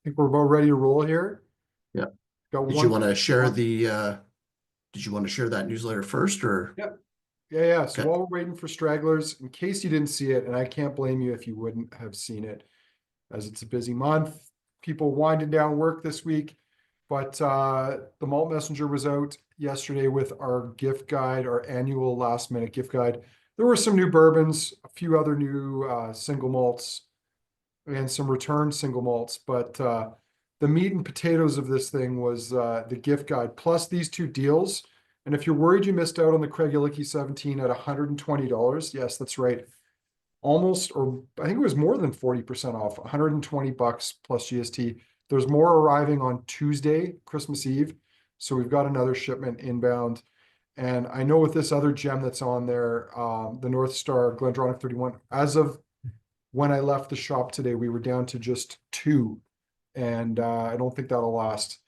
think we're about ready to roll here. Yeah. Got Did you one. want to share did you want to share that newsletter first or? Yep. Yeah. So Okay. while we're waiting for stragglers, in case you didn't see it, and I can't blame you if you wouldn't have seen it, as it's a busy month, people winding down work this week. But the Malt Messenger was out yesterday with our gift guide, our annual last minute gift guide. There were some new bourbons, a few other new single malts, and some returned single malts. But the meat and potatoes of this thing was the gift guide, plus these two deals. And if you're worried you missed out on the Craig Illicky 17 at $120, yes, that's right. Almost, or I think it was more than 40% off, $120 plus GST. There's more arriving on Tuesday, Christmas Eve. So we've got another shipment inbound. And I know with this other gem that's on there, the North Star Glendronach 31, as of when I left the shop today, we were down to just two. And I don't think that'll last.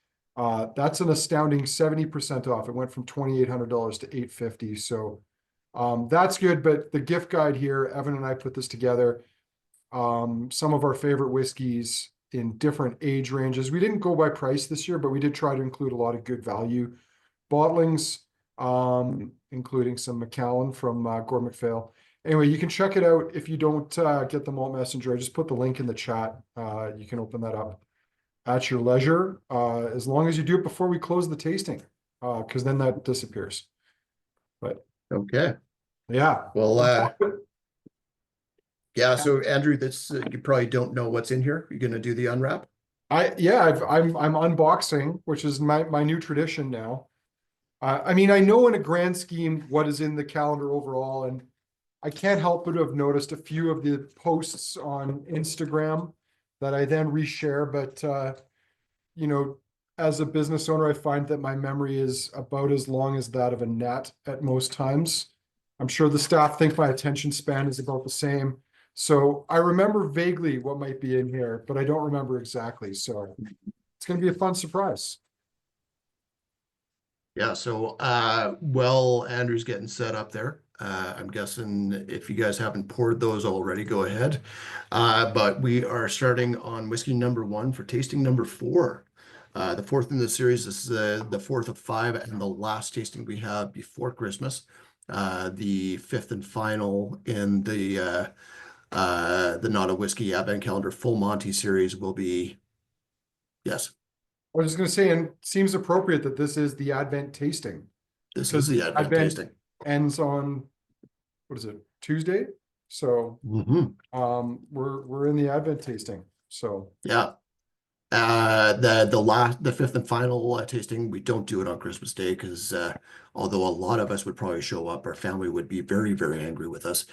That's an astounding 70% off. It went from $2,800 to $850. So that's good. But the gift guide here, Evan and I put this together. Some of our favorite whiskeys in different age ranges. We didn't go by price this year, but we did try to include a lot of good value bottlings, including some Macallan from Gore MacPhail. Anyway, you can check it out if you don't get the Malt Messenger. I just put the link in the chat. You can open that up at your leisure, as long as you do it before we close the tasting, because then that disappears. But Okay. yeah. Well, yeah. So Andrew, this you probably don't know what's in here. You're gonna do the unwrap. I'm unboxing, which is my new tradition now. I mean, I know in a grand scheme what is in the calendar overall, and I can't help but have noticed a few of the posts on Instagram that I then reshare. But you know, as a business owner, I find that my memory is about as long as that of a gnat at most times. I'm sure the staff think my attention span is about the same. So I remember vaguely what might be in here, but I don't remember exactly. So it's going to be a fun surprise. Yeah. So well, Andrew's getting set up there. I'm guessing if you guys haven't poured those already, go ahead. But we are starting on whiskey number 1 for tasting number 4. The fourth in the series. This is the fourth of 5 and the last tasting we have before Christmas. The fifth and final in the Not a Whiskey Advent Calendar Full Monty series will be, yes, I was just going to say, and it seems appropriate that this is the Advent tasting. this is the Advent tasting. Ends on, what is it, Tuesday? So we're in the Advent tasting. So yeah. The fifth and final tasting, we don't do it on Christmas Day because although a lot of us would probably show up, our family would be very, very angry with us.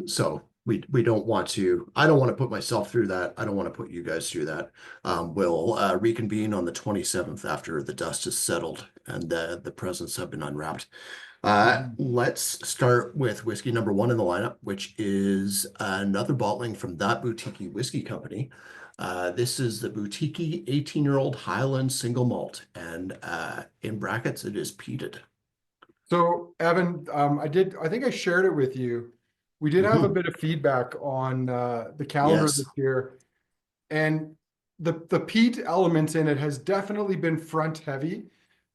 So we don't want to. I don't want to put myself through that. I don't want to put you guys through that. We'll reconvene on the 27th after the dust has settled and the presents have been unwrapped. Let's start with whiskey number 1 in the lineup, which is another bottling from that boutique whiskey company. This is the boutique 18-year-old Highland single malt, and in brackets it is peated. So Evan, I think I shared it with you. We did have a bit of feedback on the calendar this year, and the peat element in it has definitely been front heavy.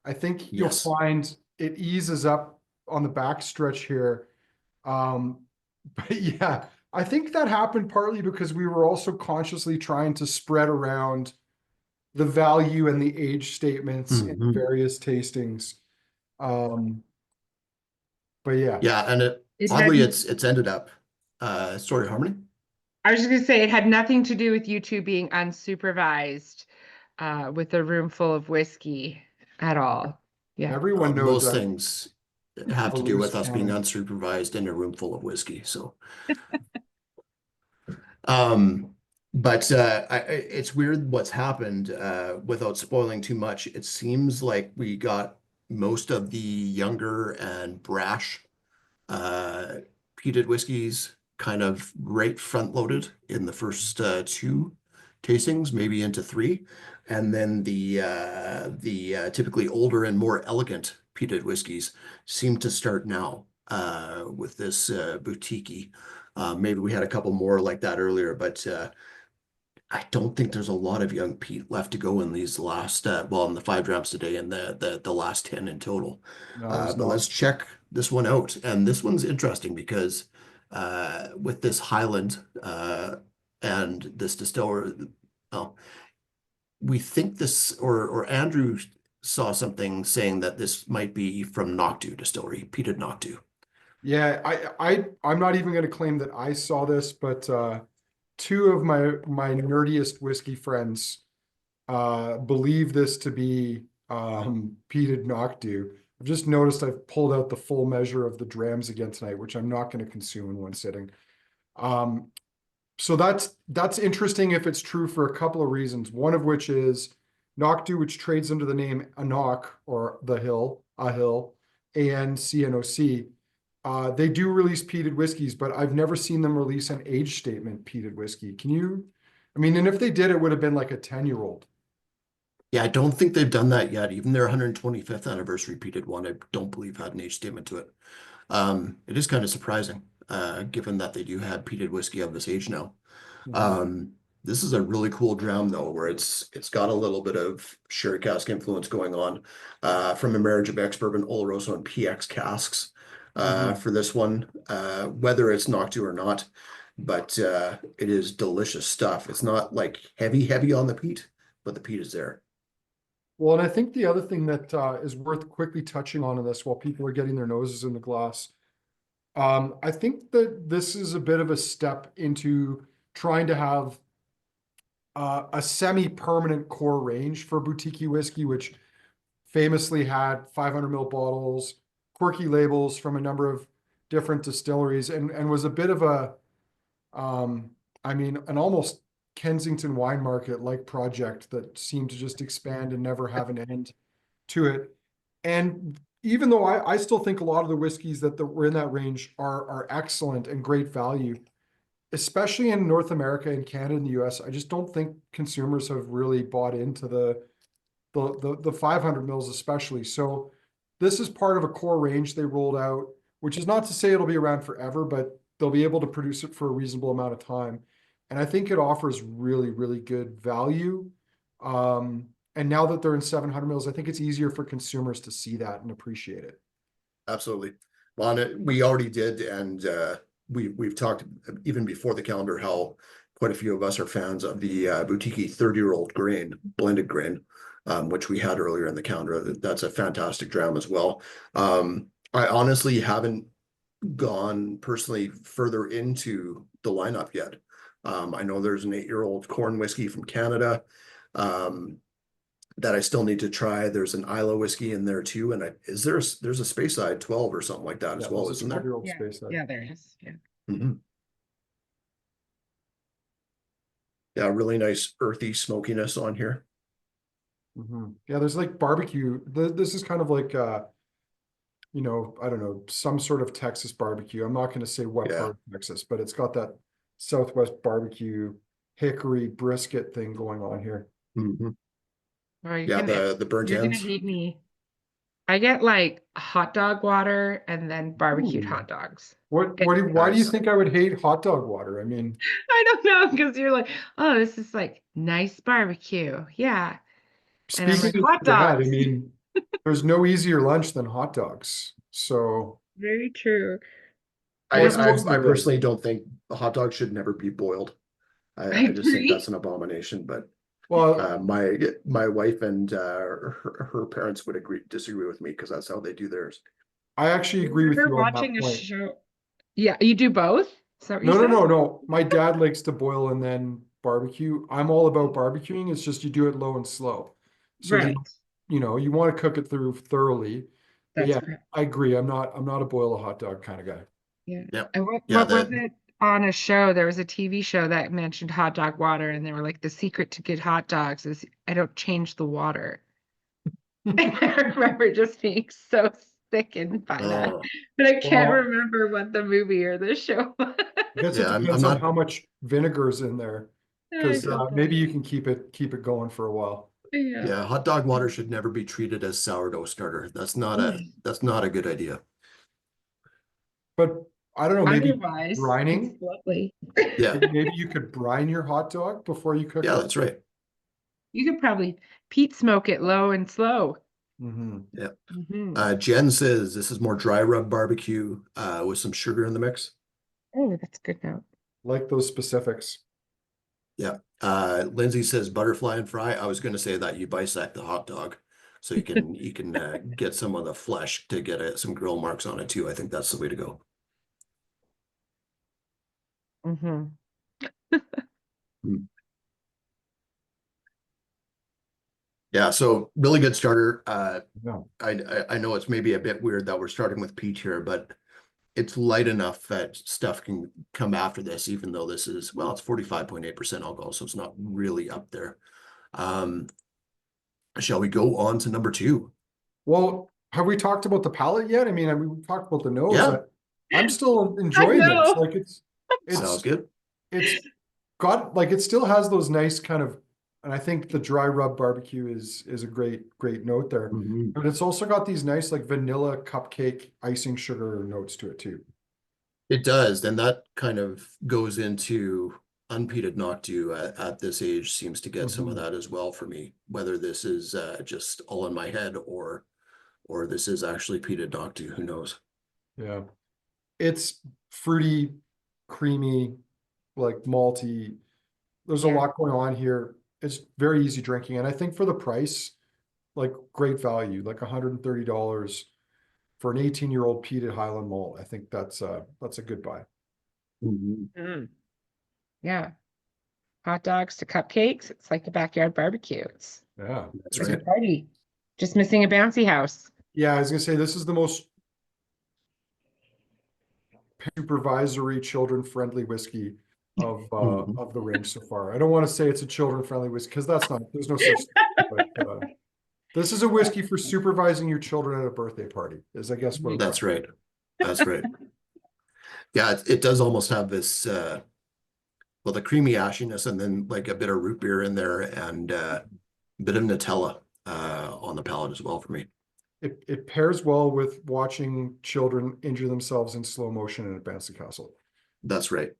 I think you'll find it eases up on the back stretch here. But yeah, I think that happened partly because we were also consciously trying to spread around the value and the age statements in various tastings. But yeah. Yeah, and oddly it's ended up sorry, Harmony. I was just gonna say it had nothing to do with you two being unsupervised with a room full of whiskey at all. Yeah. Everyone knows most things have to do with us being unsupervised in a room full of whiskey. So but it's weird what's happened without spoiling too much. It seems like we got most of the younger and brash peated whiskeys kind of right front loaded in the first 2 tastings, maybe into 3, and then the typically older and more elegant peated whiskeys seem to start now with this boutique. Maybe we had a couple more like that earlier, but I don't think there's a lot of young peat left to go in these last, well, in the 5 drams today and the last 10 in total. No, there's But not. let's check this one out. And this one's interesting because with this Highland and this distiller, well, we think this, or Andrew saw something saying that this might be from Noctu Distillery, Peated Noctu. Yeah, I'm not even going to claim that I saw this, but two of my nerdiest whiskey friends believe this to be peated Noctu. I've just noticed I've pulled out the full measure of the drams again tonight, which I'm not going to consume in one sitting. So that's interesting if it's true for a couple of reasons. One of which is Noctu, which trades under the name Anok or the Hill, a Hill, ANCNOC. They do release peated whiskeys, but I've never seen them release an age statement peated whiskey. Can you? I mean, and if they did, it would have been like a 10-year-old. Yeah, I don't think they've done that yet. Even their 125th anniversary peated one, I don't believe had an age statement to it. It is kind of surprising, given that they do have peated whiskey of this age now. This is a really cool dram though, where it's got a little bit of sherry cask influence going on, from a marriage of ex-bourbon, Oloroso, and PX casks, for this one, whether it's Noctu or not. But it is delicious stuff. It's not like heavy on the peat, but the peat is there. Well, and I think the other thing that is worth quickly touching on in this while people are getting their noses in the glass, I think that this is a bit of a step into trying to have a semi-permanent core range for boutique whiskey, which famously had 500 ml bottles, quirky labels from a number of different distilleries, and was a bit of a, I mean, an almost Kensington wine market like project that seemed to just expand and never have an end to it. And even though I still think a lot of the whiskeys that were in that range are excellent and great value, especially in North America and Canada and the US, I just don't think consumers have really bought into the 500 mils especially. So this is part of a core range they rolled out, which is not to say it'll be around forever, but they'll be able to produce it for a reasonable amount of time. And I think it offers really, really good value. And now that they're in 700 mils, I think it's easier for consumers to see that and appreciate it. Absolutely. Well, and we already did, and we've talked even before the calendar how quite a few of us are fans of the boutique 30-year-old grain, blended grain, which we had earlier in the calendar. That's a fantastic dram as well. I honestly haven't gone personally further into the lineup yet. I know there's an 8-year-old corn whiskey from Canada that I still need to try. There's an Isla whiskey in there too, and there's a Speyside 12 or something like that as well, isn't there? Yeah, yeah, there is. Yeah. Mm-hmm. Yeah, really nice earthy smokiness on here. Yeah, there's like barbecue. This is kind of like you know, I don't know, some sort of Texas barbecue. I'm not going to say what part of Texas, but it's got that Southwest barbecue hickory brisket thing going on here. Well, Yeah, the burnt you're gonna ends. hate me. I get like hot dog water and then barbecued hot dogs. Why do you think I would hate hot dog water? I mean, I don't know, because you're like, oh, this is like nice barbecue. Yeah. And I'm like, speaking hot of that, I dogs. mean, there's no easier lunch than hot dogs. So Very true. I mostly right. personally don't think a hot dog should never be boiled. I just think that's an abomination. But Well, my wife and her parents would disagree with me because that's how they do theirs. I actually agree with you on that watching a point. show. Yeah, you do both? Is that what you No, said? no. My dad likes to boil and then barbecue. I'm all about barbecuing. It's just you do it low and slow. So Right. you know, you want to cook it through thoroughly. But That's yeah, correct. I agree. I'm not a boil a hot dog kind of guy. Yeah. Yep. And what Yeah, was it on a show? There was a TV show that mentioned hot dog water, and they were like, the secret to good hot dogs is I don't change the water. I remember just being so sickened by that. But I can't Well, remember what the movie or the show was. I guess it Yeah, I'm depends on not. how much vinegar is in there, because Yeah. maybe you can keep it going for a while. Yeah. Yeah, hot dog water should never be treated as sourdough starter. That's not a good idea. But I don't know, maybe Otherwise, brining. it's lovely. Yeah, Maybe you could brine your hot dog before you cook yeah, it. that's right. You could probably peat smoke it low and slow. Hmm. Yeah. Mhm. Jen says this is more dry rub barbecue with some sugar in the mix. Oh, that's a good note. Like those specifics. Yeah. Lindsay says butterfly and fry. I was going to say that you bisect the hot dog so you can get some of the flesh to get some grill marks on it too. I think that's the way to go. Mm-hmm. Hmm. Yeah, so really good starter. No. I know it's maybe a bit weird that we're starting with peach here, but it's light enough that stuff can come after this, even though this is, well, it's 45.8% alcohol, so it's not really up there. Shall we go on to number 2? Well, have we talked about the palate yet? I mean, we talked about the nose. Yeah. I'm still I enjoying this. know. Like Sounds good. it's got like, it still has those nice kind of, and I think the dry rub barbecue is a great note there. Mhm. But it's also got these nice like vanilla cupcake icing sugar notes to it too. It does, and that kind of goes into unpeated Noctu at this age seems to get some of Mhm. that as well for me, whether this is just all in my head or this is actually peated Noctu, who knows? Yeah. It's fruity, creamy, like malty. There's a Yeah. lot going on here. It's very easy drinking. And I think for the price, like great value, like $130 for an 18-year-old peated Highland malt. I think that's a good buy. Mhm. Mm. Yeah. Hot dogs to cupcakes. It's like a backyard barbecue. It's Yeah. That's like It's a right. party. Just missing a bouncy house. Yeah, I was gonna say this is the most supervisory, children-friendly whiskey Mhm. of the range so far. I don't want to say it's a children-friendly whiskey because that's not, there's no such thing. But this is a whiskey for supervising your children at a birthday party, is I guess what I'm trying. That's right. That's right. Yeah, it does almost have this well, the creamy ashiness and then like a bit of root beer in there and a bit of Nutella on the palate as well for me. It pairs well with watching children injure themselves in slow motion in a bouncy castle, That's right.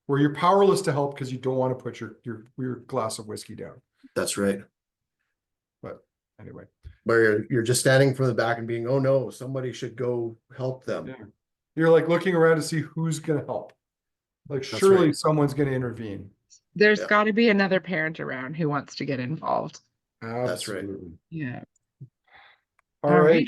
where you're powerless to help because you don't want to put your glass of whiskey down. That's right. But anyway, Where you're just standing from the back and being, oh no, somebody should go help them. yeah. You're like looking around to see who's gonna help. Like That's surely right. someone's gonna intervene. There's Yeah. got to be another parent around who wants to get involved. That's right. Absolutely. Yeah. All All right.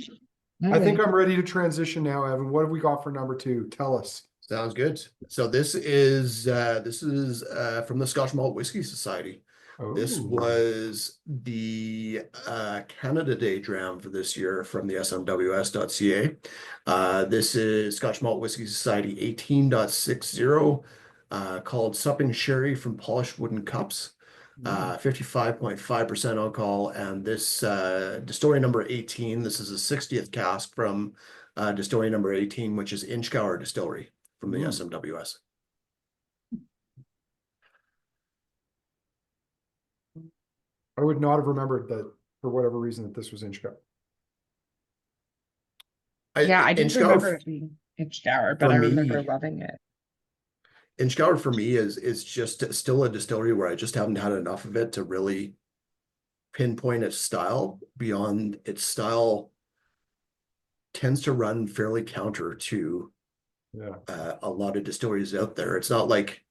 right. I think Lovely. I'm ready to transition now, Evan. What have we got for number 2? Tell us. Sounds good. So this is from the Scotch Malt Whisky Society. This Oh, was the Canada Day dram for this year from the smws.ca. This is Scotch Malt Whisky Society 18.60, called Supping Sherry from Polished Wooden Cups. 55.5% alcohol, and this distillery number 18. This is a 60th cask from distillery number 18, which is Inchgour Distillery from the SMWS. I would not have remembered that for whatever reason that this was Inchco. Yeah, I didn't Inchgour remember it being pitched hour, but for I remember me, loving it. Inchgour for me is just still a distillery where I just haven't had enough of it to really pinpoint its style. Beyond its style tends to run fairly counter to Yeah. a lot of distilleries out there. It's not like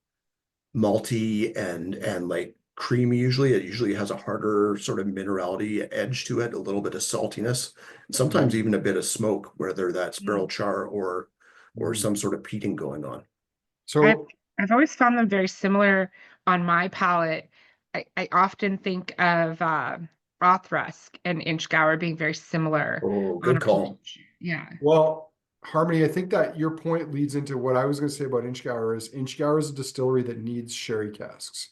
malty and like creamy usually. It usually has a harder sort of minerality edge to it, a little bit of saltiness, sometimes even a bit of smoke, whether that's barrel char or some sort of peating going on. I've So I've always found them very similar on my palate. I often think of Rothrusk and Inchgour being very similar Oh, on good call. approach. Yeah. well, Harmony, I think that your point leads into what I was going to say about Inchgour is a distillery that needs sherry casks.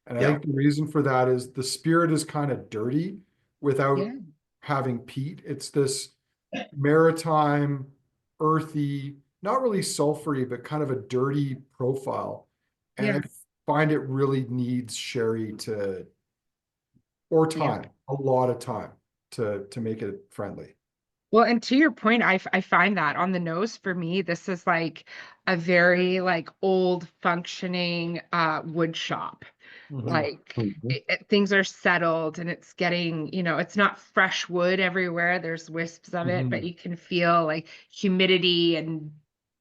And I Yeah, think the reason for that is the spirit is kind of dirty without Yeah. having peat. It's this maritime, earthy, not really sulfury, but kind of a dirty profile. And I Yeah. find it really needs sherry or Yeah. time, a lot of time to make it friendly. Well, and to your point, I find that on the nose for me, this is like a very like old functioning wood shop. Mhm. Like Mhm. things are settled and it's getting, it's not fresh wood everywhere. There's wisps of it, but Mhm. you can feel like humidity and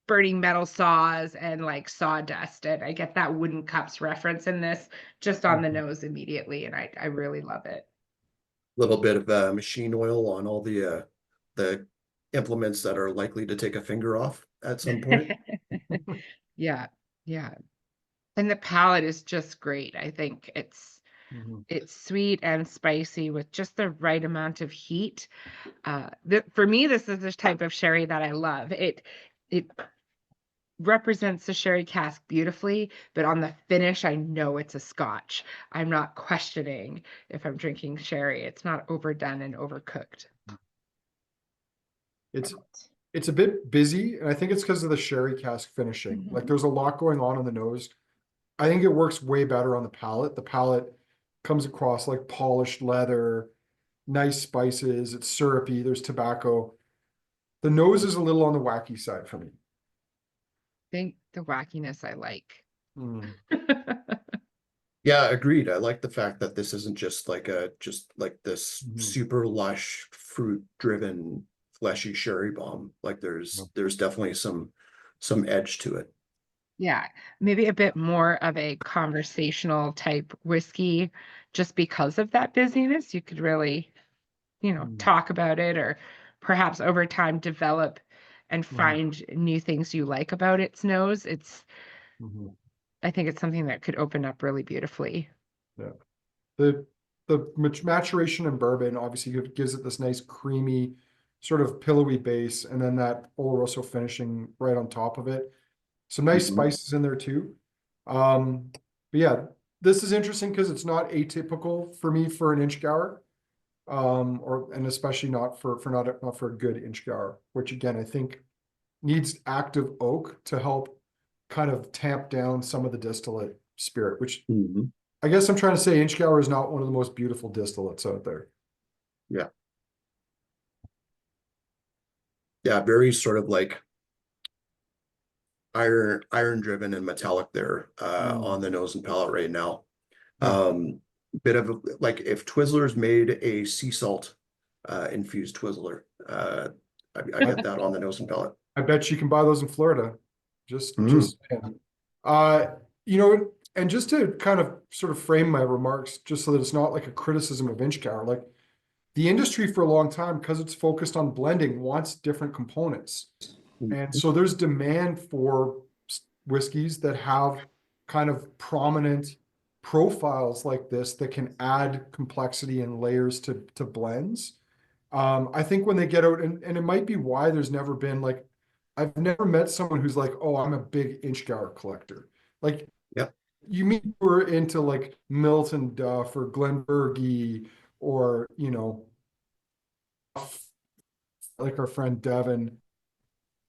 burning metal saws and like sawdust. And I get that wooden cups reference in this just on the Mhm. nose immediately. And I really love it. Little bit of machine oil on all the implements that are likely to take a finger off at some point. Yeah, yeah. And the palate is just great. I think Mhm. it's sweet and spicy with just the right amount of heat. For me, this is the type of sherry that I love. It represents the sherry cask beautifully, but on the finish, I know it's a Scotch. I'm not questioning if I'm drinking sherry. It's not overdone and overcooked. It's it's a bit busy, and I think it's because of the sherry cask finishing. Like Mhm. there's a lot going on the nose. I think it works way better on the palate. The palate comes across like polished leather, nice spices, it's syrupy, there's tobacco. The nose is a little on the wacky side for me. Think the wackiness I like. Mm. Yeah, agreed. I like the fact that this isn't just like this Mhm. super lush fruit driven fleshy sherry bomb. Like there's definitely some edge to it. Yeah, maybe a bit more of a conversational type whiskey just because of that busyness. You could really, Mhm. talk about it or perhaps over time develop and Mhm. find new things you like about its nose. Mhm. I think it's something that could open up really beautifully. Yeah. The maturation in bourbon obviously gives it this nice creamy, sort of pillowy base, and then that Oloroso finishing right on top of it. Some nice Mhm. spices in there too. But yeah, this is interesting because it's not atypical for me for an Inchgauer, or and especially not not for a good Inchgauer, which again I think needs active oak to help kind of tamp down some of the distillate spirit, which Mhm. I guess I'm trying to say Inchgauer is not one of the most beautiful distillates out there. Yeah. Yeah, very sort of like iron driven and metallic there Mm. on the nose and palate right now. Yeah. Bit of like if Twizzlers made a sea salt infused Twizzler, I I, get that on the nose and palate. I bet you can buy those in Florida. Just, Mm. just, uh, you know, and just to kind of sort of frame my remarks, just so that it's not like a criticism of Inchgauer, like the industry for a long time, because it's focused on blending, wants different components. And so there's demand for whiskeys that have kind of prominent profiles like this that can add complexity and layers to blends. I think when they get out, and it might be why there's never been like, I've never met someone who's like, oh, I'm a big Inchgauer collector. Like Yep. you meet who are into like Milton Duff or Glenbergie or, like our friend Devin.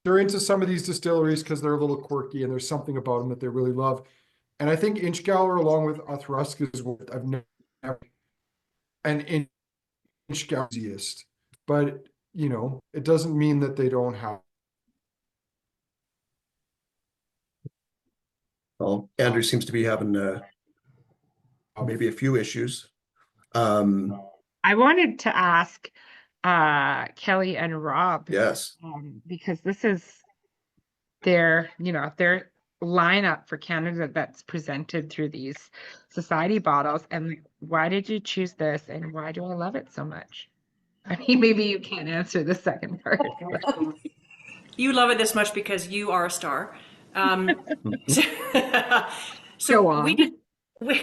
They're into some of these distilleries because they're a little quirky and there's something about them that they really love. And I think Inchgauer, along with Othrusk, is what I've never an Inchgauer enthusiast. But it doesn't mean that they don't have. Well, Andrew seems to be having maybe a few issues. Um, I wanted to ask Kelly and Rob yes. because this is their lineup for Canada that's presented through these society bottles. And like, why did you choose this and why do I love it so much? I mean, maybe you can't answer the second part. You love it this much because you are a star. Um, so, Go so we on. did.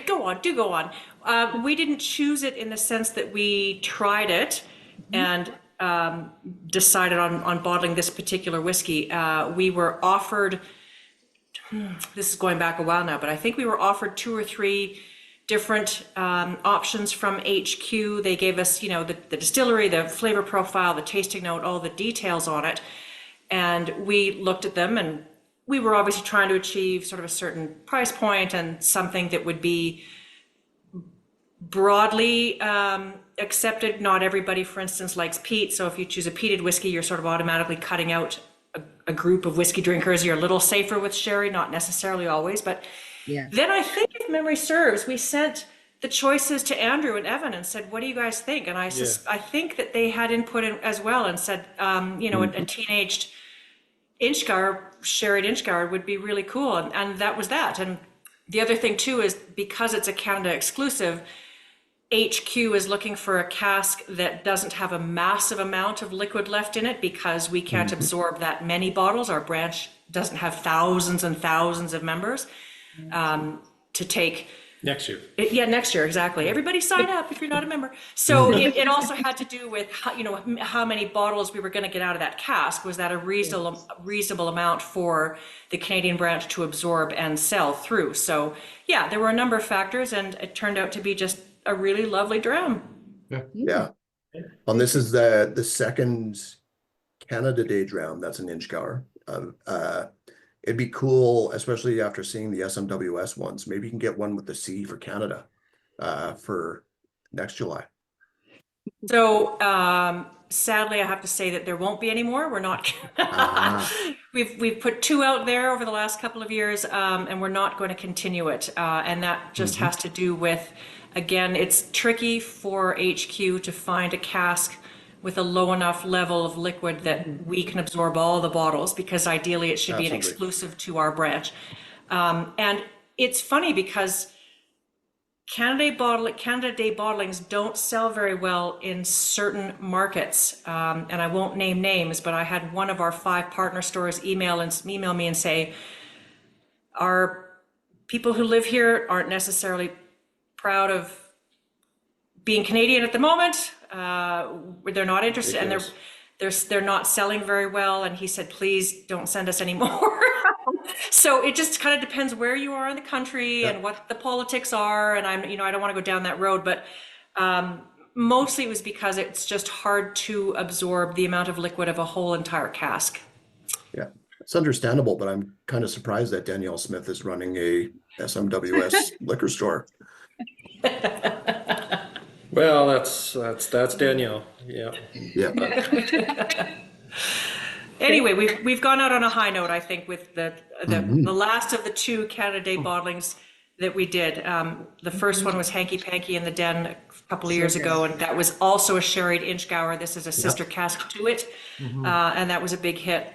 Go on, do go on. We didn't choose it in the sense that we tried it and decided on bottling this particular whiskey. We were offered, this is going back a while now, but I think we were offered two or three different options from HQ. They gave us, the distillery, the flavor profile, the tasting note, all the details on it. And we looked at them and we were obviously trying to achieve sort of a certain price point and something that would be broadly accepted. Not everybody, for instance, likes peat. So if you choose a peated whiskey, you're sort of automatically cutting out a group of whiskey drinkers. You're a little safer with sherry, not necessarily always. But Yeah. then I think, if memory serves, we sent the choices to Andrew and Evan and said, what do you guys think? And I think that they had input in as well and said, you know, a teenaged Inchgar, sherried Inchgar would be really cool. And that was that. And the other thing too is, because it's a Canada exclusive, HQ is looking for a cask that doesn't have a massive amount of liquid left in it, because we can't absorb that many bottles. Our branch doesn't have thousands and thousands of members to take. Next year. Yeah, next year, exactly. Everybody sign up if you're not a member. So it also had to do with how, you know, how many bottles we were going to get out of that cask. Was that a reasonable amount for the Canadian branch to absorb and sell through? So yeah, there were a number of factors, and it turned out to be just a really lovely dram. Yeah. And this is the second Canada Day dram that's an Inchgar. It'd be cool, especially after seeing the SMWS ones. Maybe you can get one with the C for Canada for next July. So sadly, I have to say that there won't be any more. We're not. We've put 2 out there over the last couple of years, and we're not going to continue it. And that just has to do with, again, it's tricky for HQ to find a cask with a low enough level of liquid that we can absorb all the bottles, because ideally it should be an exclusive to our branch. And it's funny because Canada Day bottlings don't sell very well in certain markets. And I won't name names, but I had one of our 5 partner stores email me and say, our people who live here aren't necessarily proud of being Canadian at the moment. They're not interested, and they're not selling very well. And he said, please don't send us any more. So it just kind of depends where you are in the country and what the politics are. And I don't want to go down that road, but mostly it was because it's just hard to absorb the amount of liquid of a whole entire cask. Yeah, it's understandable, but I'm kind of surprised that Danielle Smith is running a SMWS liquor store. Well, that's Danielle. Yeah. Yeah. Anyway, we've gone out on a high note, I think, with the last of the 2 Canada Day bottlings that we did. The first one was Hanky Panky in the Den a couple of years ago, and that was also a sherried Inchgour. This is a sister cask to it, and that was a big hit.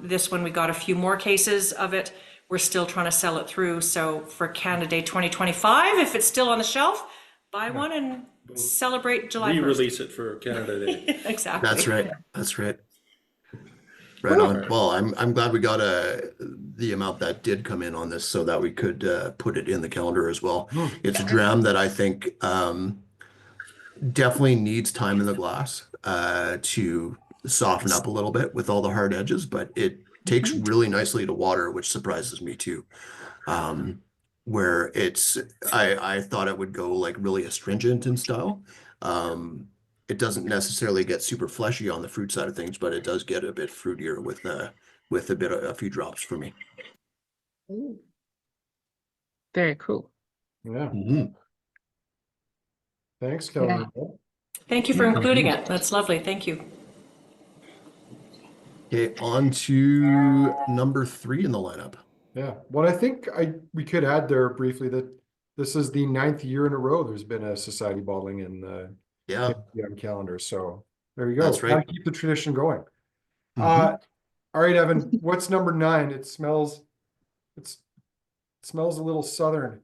This one, we got a few more cases of it. We're still trying to sell it through. So for Canada Day 2025, if it's still on the shelf, buy one and celebrate July 1st. Re-release it for Canada Day. Exactly. That's right. That's right. Right on. Well, I'm glad we got the amount that did come in on this, so that we could put it in the calendar as well. It's a dram that I think definitely needs time in the glass to soften up a little bit with all the hard edges, but it takes really nicely to water, which surprises me too. Where I thought it would go like really astringent in style. It doesn't necessarily get super fleshy on the fruit side of things, but it does get a bit fruitier with a few drops for me. Very cool. Yeah. Mhm. Thanks, Kelly. Thank you for including it. That's lovely. Thank you. Okay, on to number 3 in the lineup. Yeah. Well, I think we could add there briefly that this is the 9th year in a row there's been a society bottling in the KWM calendar. So there you go. That's right. Gotta keep the tradition going. All right, Evan, what's number 9? It smells a little southern.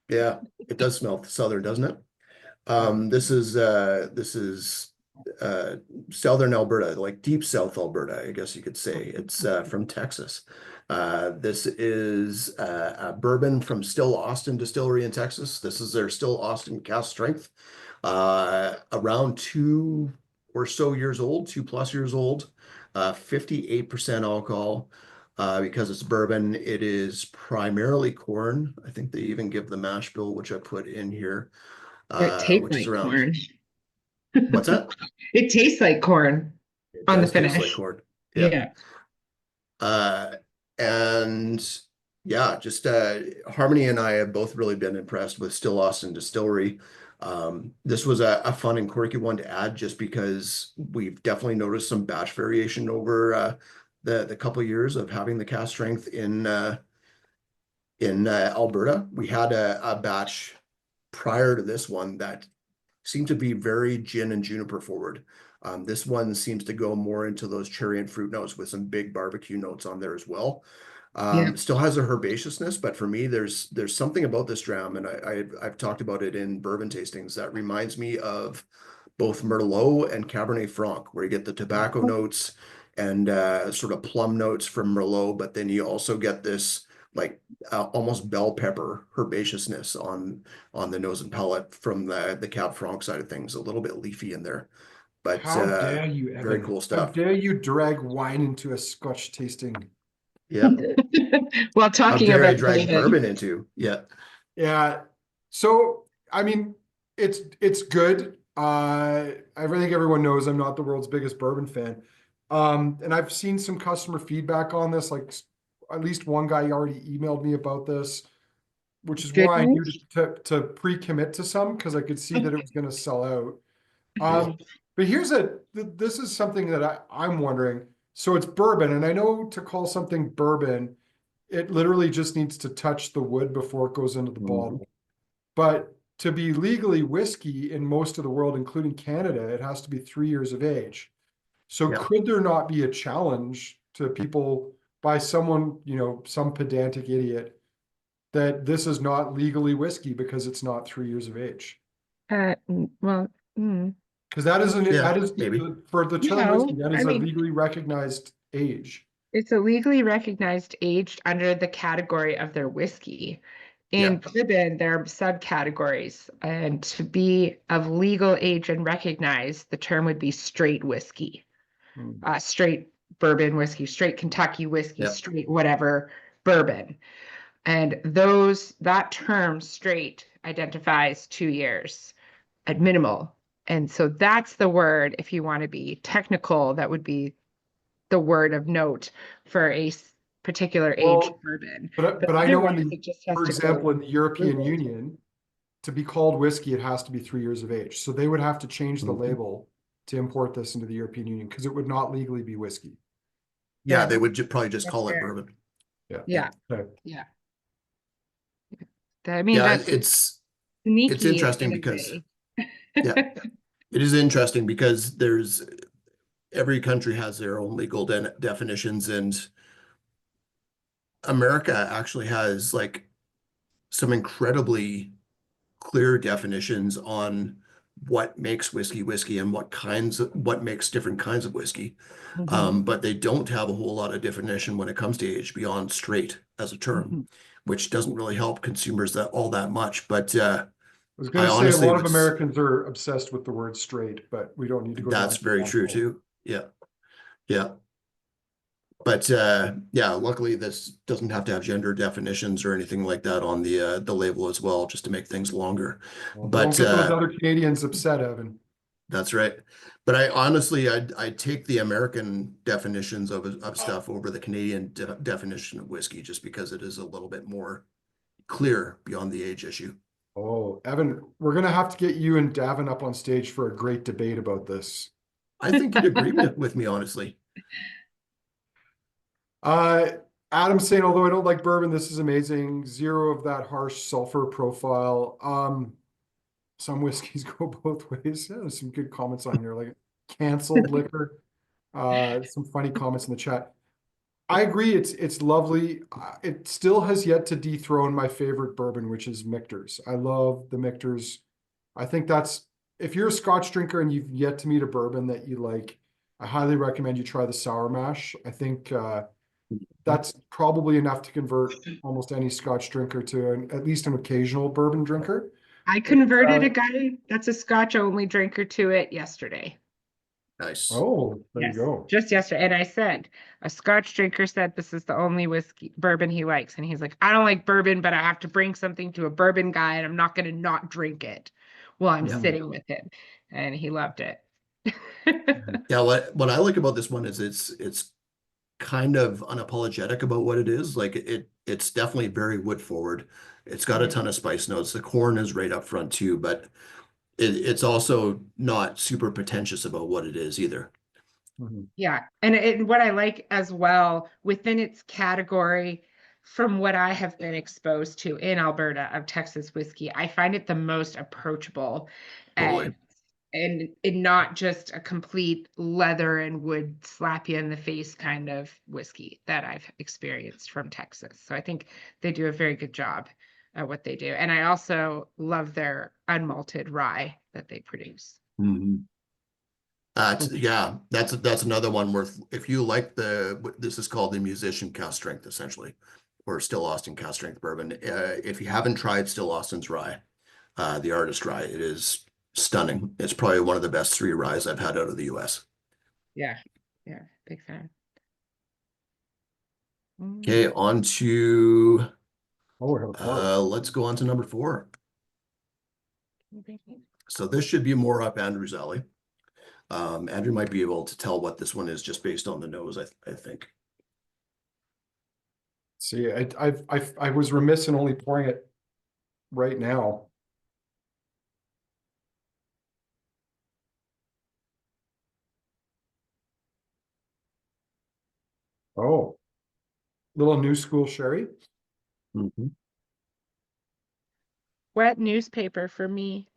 Yeah, it does smell southern, doesn't it? This is southern Alberta, like deep South Alberta, I guess you could say. It's from Texas. This is a bourbon from Still Austin Distillery in Texas. This is their Still Austin cask strength. Around 2 or so years old, 2+ years old, 58% alcohol. Because it's bourbon, it is primarily corn. I think they even give the mash bill, which I put in here. It tastes which like is around corn. What's that? It tastes like corn on the Does taste finish. like corn. Yeah. And yeah, just Harmony and I have both really been impressed with Still Austin Distillery. This was a fun and quirky one to add just because we've definitely noticed some batch variation over the couple of years of having the cask strength in Alberta. We had a batch prior to this one that seemed to be very gin and juniper forward. This one seems to go more into those cherry and fruit notes with some big barbecue notes on there as well. Yeah. Still has a herbaceousness, but for me, there's something about this dram, and I've talked about it in bourbon tastings that reminds me of both Merlot and Cabernet Franc, where you get the tobacco notes and sort of plum notes from Merlot, but then you also get this like almost bell pepper herbaceousness on the nose and palate from the Cab Franc side of things, a little bit leafy in there. But How dare you, very Evan? cool How stuff. dare you drag wine into a Scotch tasting? Yeah. While How talking dare I about drag bourbon. bourbon into? Yeah. Yeah. So, I mean, it's good. I think everyone knows I'm not the world's biggest bourbon fan. And I've seen some customer feedback on this, like at least one guy already emailed me about this, which is Good why I knew news? to pre-commit to some because I could see that it was going to sell out. But this is something that I'm wondering. So it's bourbon, and I know to call something bourbon, it literally just needs to touch the wood before it goes into the bottle. But to be legally whiskey in most of the world, including Canada, it has to be 3 years of age. So Yeah. could there not be a challenge to people by someone, some pedantic idiot, that this is not legally whiskey because it's not 3 years of age? Well, Because that Yeah, is maybe. for the term no, whiskey, that I is a mean, legally recognized age. it's a legally recognized age under the category of their whiskey. In Yeah. bourbon, there are subcategories, and to be of legal age and recognized, the term would be straight whiskey, straight bourbon whiskey, straight Kentucky whiskey, Yep. straight whatever bourbon. And that term straight identifies 2 years at minimal. And so that's the word, if you want to be technical, that would be the word of note for a particular age Well, bourbon. but I know Otherwise, it just has for to example, go in the European bourbon. Union, to be called whiskey, it has to be 3 years of age. So they would have to change the label to import this into the European Union because it would not legally be whiskey. Yeah, Yeah. they would probably just That's call it fair. bourbon. Yeah. Okay. Yeah. I mean, Yeah, that's it's sneaky interesting in a because way. yeah, it is interesting because every country has their own legal definitions, and America actually has like some incredibly clear definitions on what makes whiskey and what makes different kinds of whiskey. Mhm. But they don't have a whole lot of definition when it comes to age beyond straight as a term, which doesn't really help consumers all that much. But I was going I to say a honestly lot of would. Americans are obsessed with the word straight, but we don't need to go down That's to very that true hole. too. Yeah. Yeah. But yeah, luckily this doesn't have to have gender definitions or anything like that on the label as well, just to make things longer. Well, don't But get those other Canadians upset, Evan. that's right. But I honestly, I take the American definitions of stuff over the Canadian definition of whiskey just because it is a little bit more clear beyond the age issue. Oh, Evan, we're going to have to get you and Davin up on stage for a great debate about this. I think you'd agree with me, honestly. Adam saying, although I don't like bourbon, this is amazing. Zero of that harsh sulfur profile. Some whiskeys go both ways. Yeah, there's some good comments on here, like canceled liquor. Some funny comments in the chat. I agree. It's lovely. It still has yet to dethrone my favorite bourbon, which is Michter's. I love the Michter's. I think if you're a Scotch drinker and you've yet to meet a bourbon that you like, I highly recommend you try the Sour Mash. I think that's probably enough to convert almost any Scotch drinker to at least an occasional bourbon drinker. I converted a guy that's a Scotch only drinker to it yesterday. Nice. Oh, there Yes, you go. just yesterday. And I said, a Scotch drinker said this is the only bourbon he likes. And he's like, I don't like bourbon, but I have to bring something to a bourbon guy and I'm not going to not drink it while I'm sitting with him. And he loved it. Yeah, what I like about this one is it's kind of unapologetic about what it is. Like it's definitely very wood forward. It's got a ton of spice notes. The corn is right up front too, but it's also not super pretentious about what it is either. Mhm. Yeah, and what I like as well within its category, from what I have been exposed to in Alberta of Texas whiskey, I find it the most approachable Totally. and not just a complete leather and wood slap you in the face kind of whiskey that I've experienced from Texas. So I think they do a very good job at what they do. And I also love their unmalted rye that they produce. Mhm. Yeah, that's another one worth, if you like this is called the musician cast strength essentially, or Still Austin cast strength bourbon. If you haven't tried Still Austin's rye, the artist rye, it is stunning. It's probably one of the best 3 ryes I've had out of the US. Yeah, yeah, big fan. Okay, on to Oh, we have a car. let's go on to number 4. So this should be more up Andrew's alley. Andrew might be able to tell what this one is just based on the nose, I think. See, I was remiss in only pouring it right now. Oh, little new school sherry. Mhm. Wet newspaper for me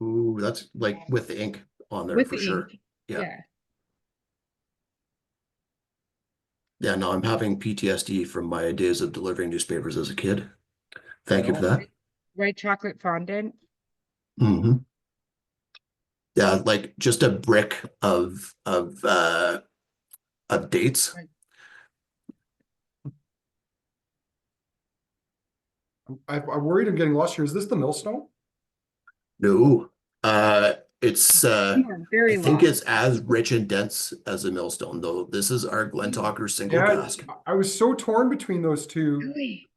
Ooh, that's like with the ink on there with for the sure. ink. Yeah. Yeah. Yeah, no, I'm having PTSD from my days of delivering newspapers as a kid. Thank you for Oh. that. White chocolate fondant. Hmm. Yeah, like just a brick of dates. I'm worried I'm getting lost here. Is this the millstone? No, it's You are I very think long. it's as rich and dense as a millstone, though. This is our Glentauchers single Yeah, cask. I was so torn between those two. Really?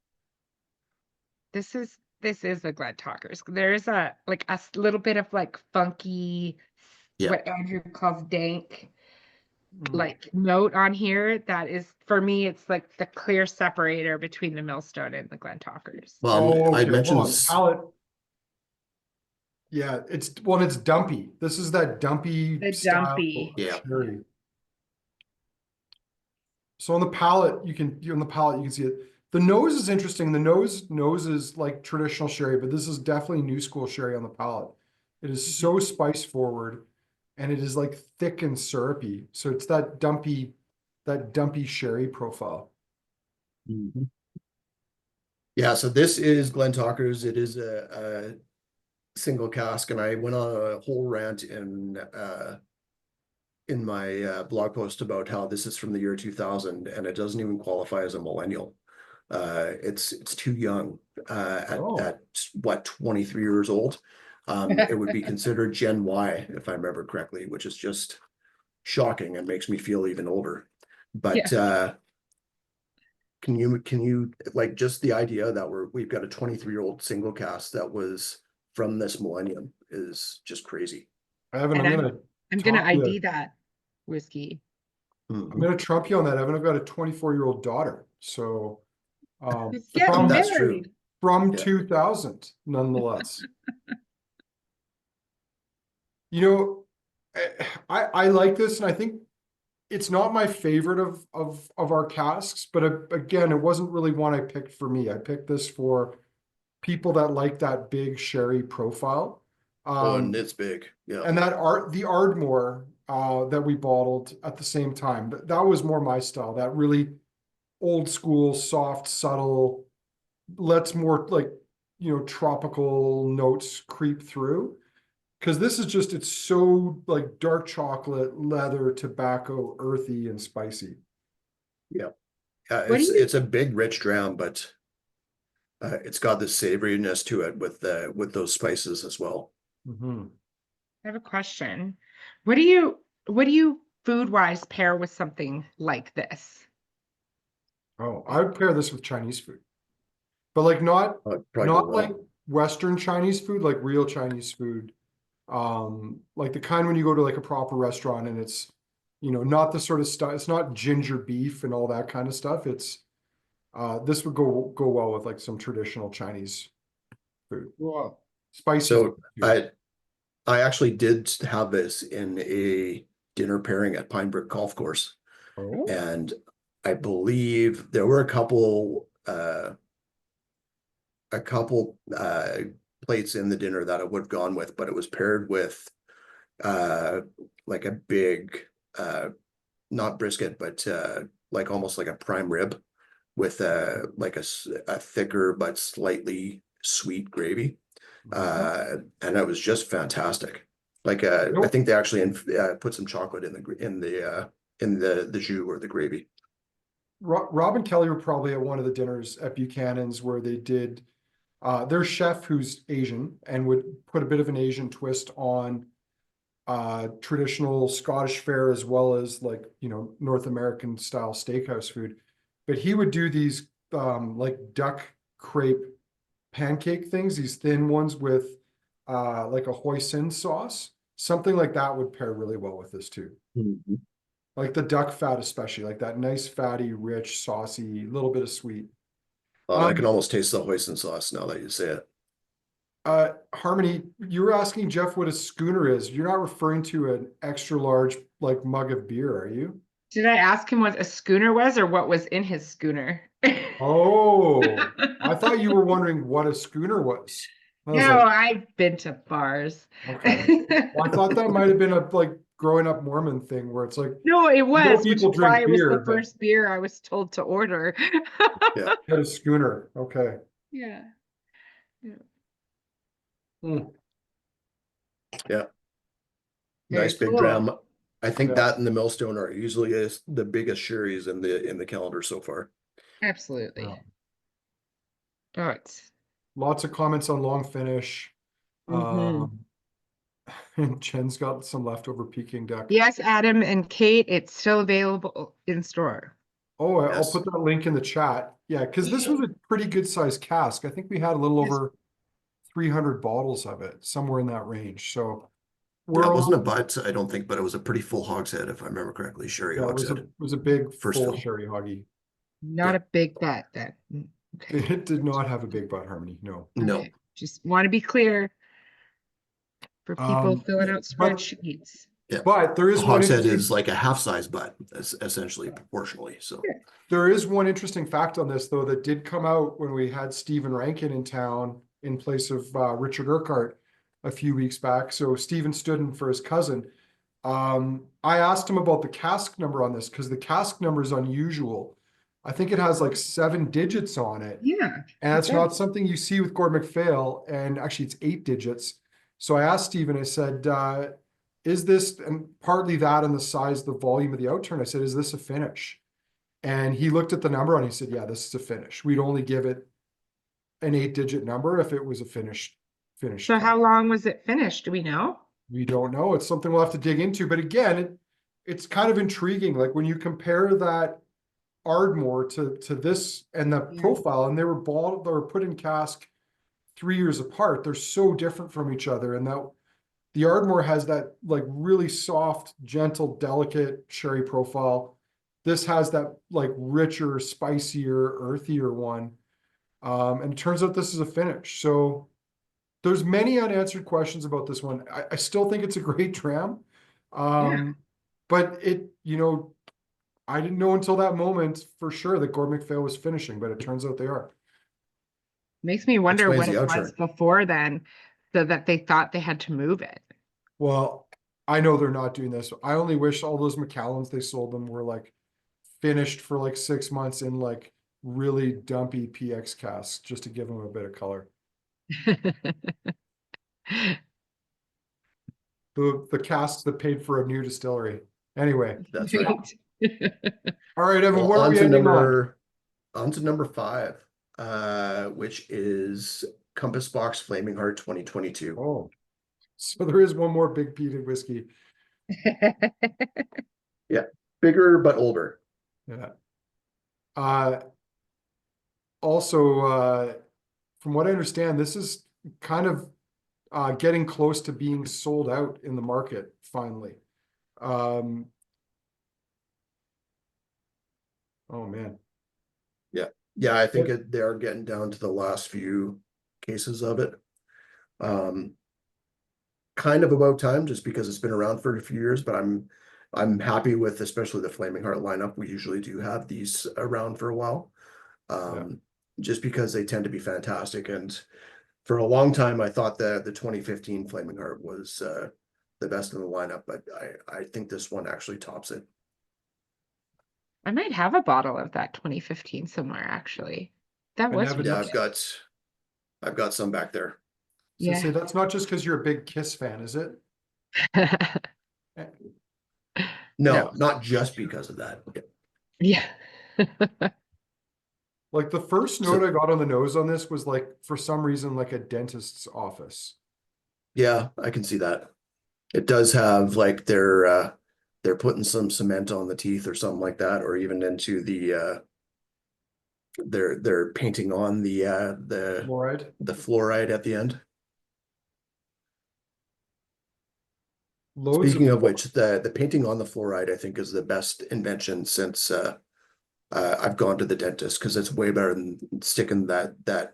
This is the Glentauchers. There is a like little bit of like funky, Yeah. what Andrew calls dank, Mm. like note on here. That is for me, it's like the clear separator between the millstone and the Glentauchers. Oh, I okay, mentioned hold on. Palate. Yeah, it's dumpy. This is that dumpy The style dumpy. Yeah. sherry. So on the palate, you can see it. The nose is interesting. The nose is like traditional sherry, but this is definitely new school sherry on the palate. It is so spice forward, and it is like thick and syrupy. So it's that dumpy sherry profile. Mhm. Yeah, so this is Glentauchers. It is a single cask, and I went on a whole rant in my blog post about how this is from the year 2000 and it doesn't even qualify as a millennial. It's too young Oh. at what, 23 years old. It would be considered Gen Y if I remember correctly, which is just shocking and makes me feel even older. But can you like just the idea that we've got a 23-year-old single cask that was from this millennium is just crazy. Evan, And I'm gonna top you. ID that whiskey. Mhm. I'm gonna trump you on that, Evan. I've got a 24-year-old daughter. So Who's getting That's true. married. from Yeah. 2000, nonetheless. You know, I like this, and I think it's not my favorite of our casks, but again, it wasn't really one I picked for me. I picked this for people that like that big sherry profile. Oh, and it's big. Yeah. And the Ardmore that we bottled at the same time, that was more my style. That really old school, soft, subtle, lets more like tropical notes creep through. Because this is just, it's so like dark chocolate, leather, tobacco, earthy, and spicy. Yeah. What do you It's a big, rich dram, but it's got this savoriness to it with those spices as well. Mhm. I have a question. What do you food wise pair with something like this? Oh, I would pair this with Chinese food, but like not Probably go like well. Western Chinese food, like real Chinese food. Like the kind when you go to like a proper restaurant and it's, not the sort of stuff, it's not ginger beef and all that kind of stuff. It's this would go well with like some traditional Chinese food. Cool. Spicy. So I actually did have this in a dinner pairing at Pine Brook Golf Course. Oh, And I believe there were a couple plates in the dinner that I would have gone with, but it was paired with like a big not brisket, but like almost like a prime rib with like a thicker but slightly sweet gravy. And that was just fantastic. Like I think they actually put some chocolate in the jus or the gravy. Rob and Kelly were probably at one of the dinners at Buchanan's where they did, their chef who's Asian and would put a bit of an Asian twist on traditional Scottish fare as well as like, North American style steakhouse food. But he would do these like duck crepe pancake things, these thin ones with like a hoisin sauce. Something like that would pair really well with this too. Mhm. Like the duck fat, especially like that nice, fatty, rich, saucy, little bit of sweet. I can almost taste the hoisin sauce now that you say it. Harmony, you were asking Jeff what a schooner is. You're not referring to an extra large like mug of beer, are you? Did I ask him what a schooner was or what was in his schooner? Oh, I thought you were wondering what a schooner was. I was No, like, I've been to bars. okay. Well, I thought that might have been a like growing up Mormon thing where it's like, No, it was, which people is why drink it was beer, the but- first beer I was told to order. Yeah. get a schooner. Okay. Yeah. Hmm. Yeah. Very Nice big cool. dram. I think Yeah. that and the Millstone are easily the biggest sherries in the calendar so far. Absolutely. Yeah. Oh, it's Lots of comments on long finish. Mhm. And Jen's got some leftover Peking duck. Yes, Adam and Kate, it's still available in store. Oh, I'll Yes. put that link in the chat. Yeah, because this was a pretty good sized cask. I think we had a little Yes. over 300 bottles of it, somewhere in that range. So Yeah, we're it wasn't a on, butt, I don't think, but it was a pretty full hogshead, if I remember correctly. Sherry yeah, hogshead. it was a big First full fill. sherry hoggy. Not Yeah. a big bet then. Okay. It did not have a big butt, Harmony. No. No. Okay. Just want to be clear for people filling out but spreadsheets. Yeah. but there A is one hogshead interesting, is like a half size butt, essentially proportionally. So there is one interesting fact on this though that did come out when we had Stephen Rankin in town in place of Richard Urquhart a few weeks back. So Stephen stood in for his cousin. I asked him about the cask number on this because the cask number is unusual. I think it has like 7 digits on it. Yeah. And it's it not does. something you see with Gord MacPhail, and actually it's 8 digits. So I asked Stephen, I said, is this, and partly that and the size, the volume of the outturn, I said, is this a finish? And he looked at the number and he said, yeah, this is a finish. We'd only give it an 8-digit number if it was a finished. So how long was it finished? Do we know? We don't know. It's something we'll have to dig into. But again, it's kind of intriguing. Like when you compare that Ardmore to this and the Yeah. profile, and they were put in cask 3 years apart. They're so different from each other. And that the Ardmore has that like really soft, gentle, delicate sherry profile. This has that like richer, spicier, earthier one. And it turns out this is a finish. So there's many unanswered questions about this one. I still think it's a great dram. But I didn't know until that moment for sure that Gord MacPhail was finishing, but it turns out they are. Makes me wonder Explains what the it was outturn. before then, so that they thought they had to move it. Well, I know they're not doing this. I only wish all those Macallans they sold them were like finished for like 6 months in like really dumpy PX casks just to give them a bit of color. The casks that paid for a new distillery. Anyway, that's right. all right, Evan, Well, what are we ending on? on to number 5, which is Compass Box Flaming Heart 2022. Oh, so there is one more big peated whiskey. Bigger but older. Yeah. Also, from what I understand, this is kind of getting close to being sold out in the market finally. Oh man. Yeah, I think they are getting down to the last few cases of it. kind of about time just because it's been around for a few years, but I'm happy with especially the Flaming Heart lineup. We usually do have these around for a while. Just because they tend to be fantastic. And for a long time, I thought that the 2015 Flaming Heart was the best in the lineup, but I think this one actually tops it. I might have a bottle of that 2015 somewhere, actually. That And was Evan, Yeah, really I've got some back there. So Yeah. say that's not just because you're a big Kiss fan, is it? good. No, No. not just because of that. Yeah. Like the first So- note I got on the nose on this was like, for some reason, like a dentist's office. Yeah, I can see that. It does have like they're putting some cement on the teeth or something like that, or even into the they're painting on the Fluoride. fluoride at the end. Loads Speaking of of which, the painting on the fluoride, I think, is the best invention since I've gone to the dentist, because it's way better than sticking that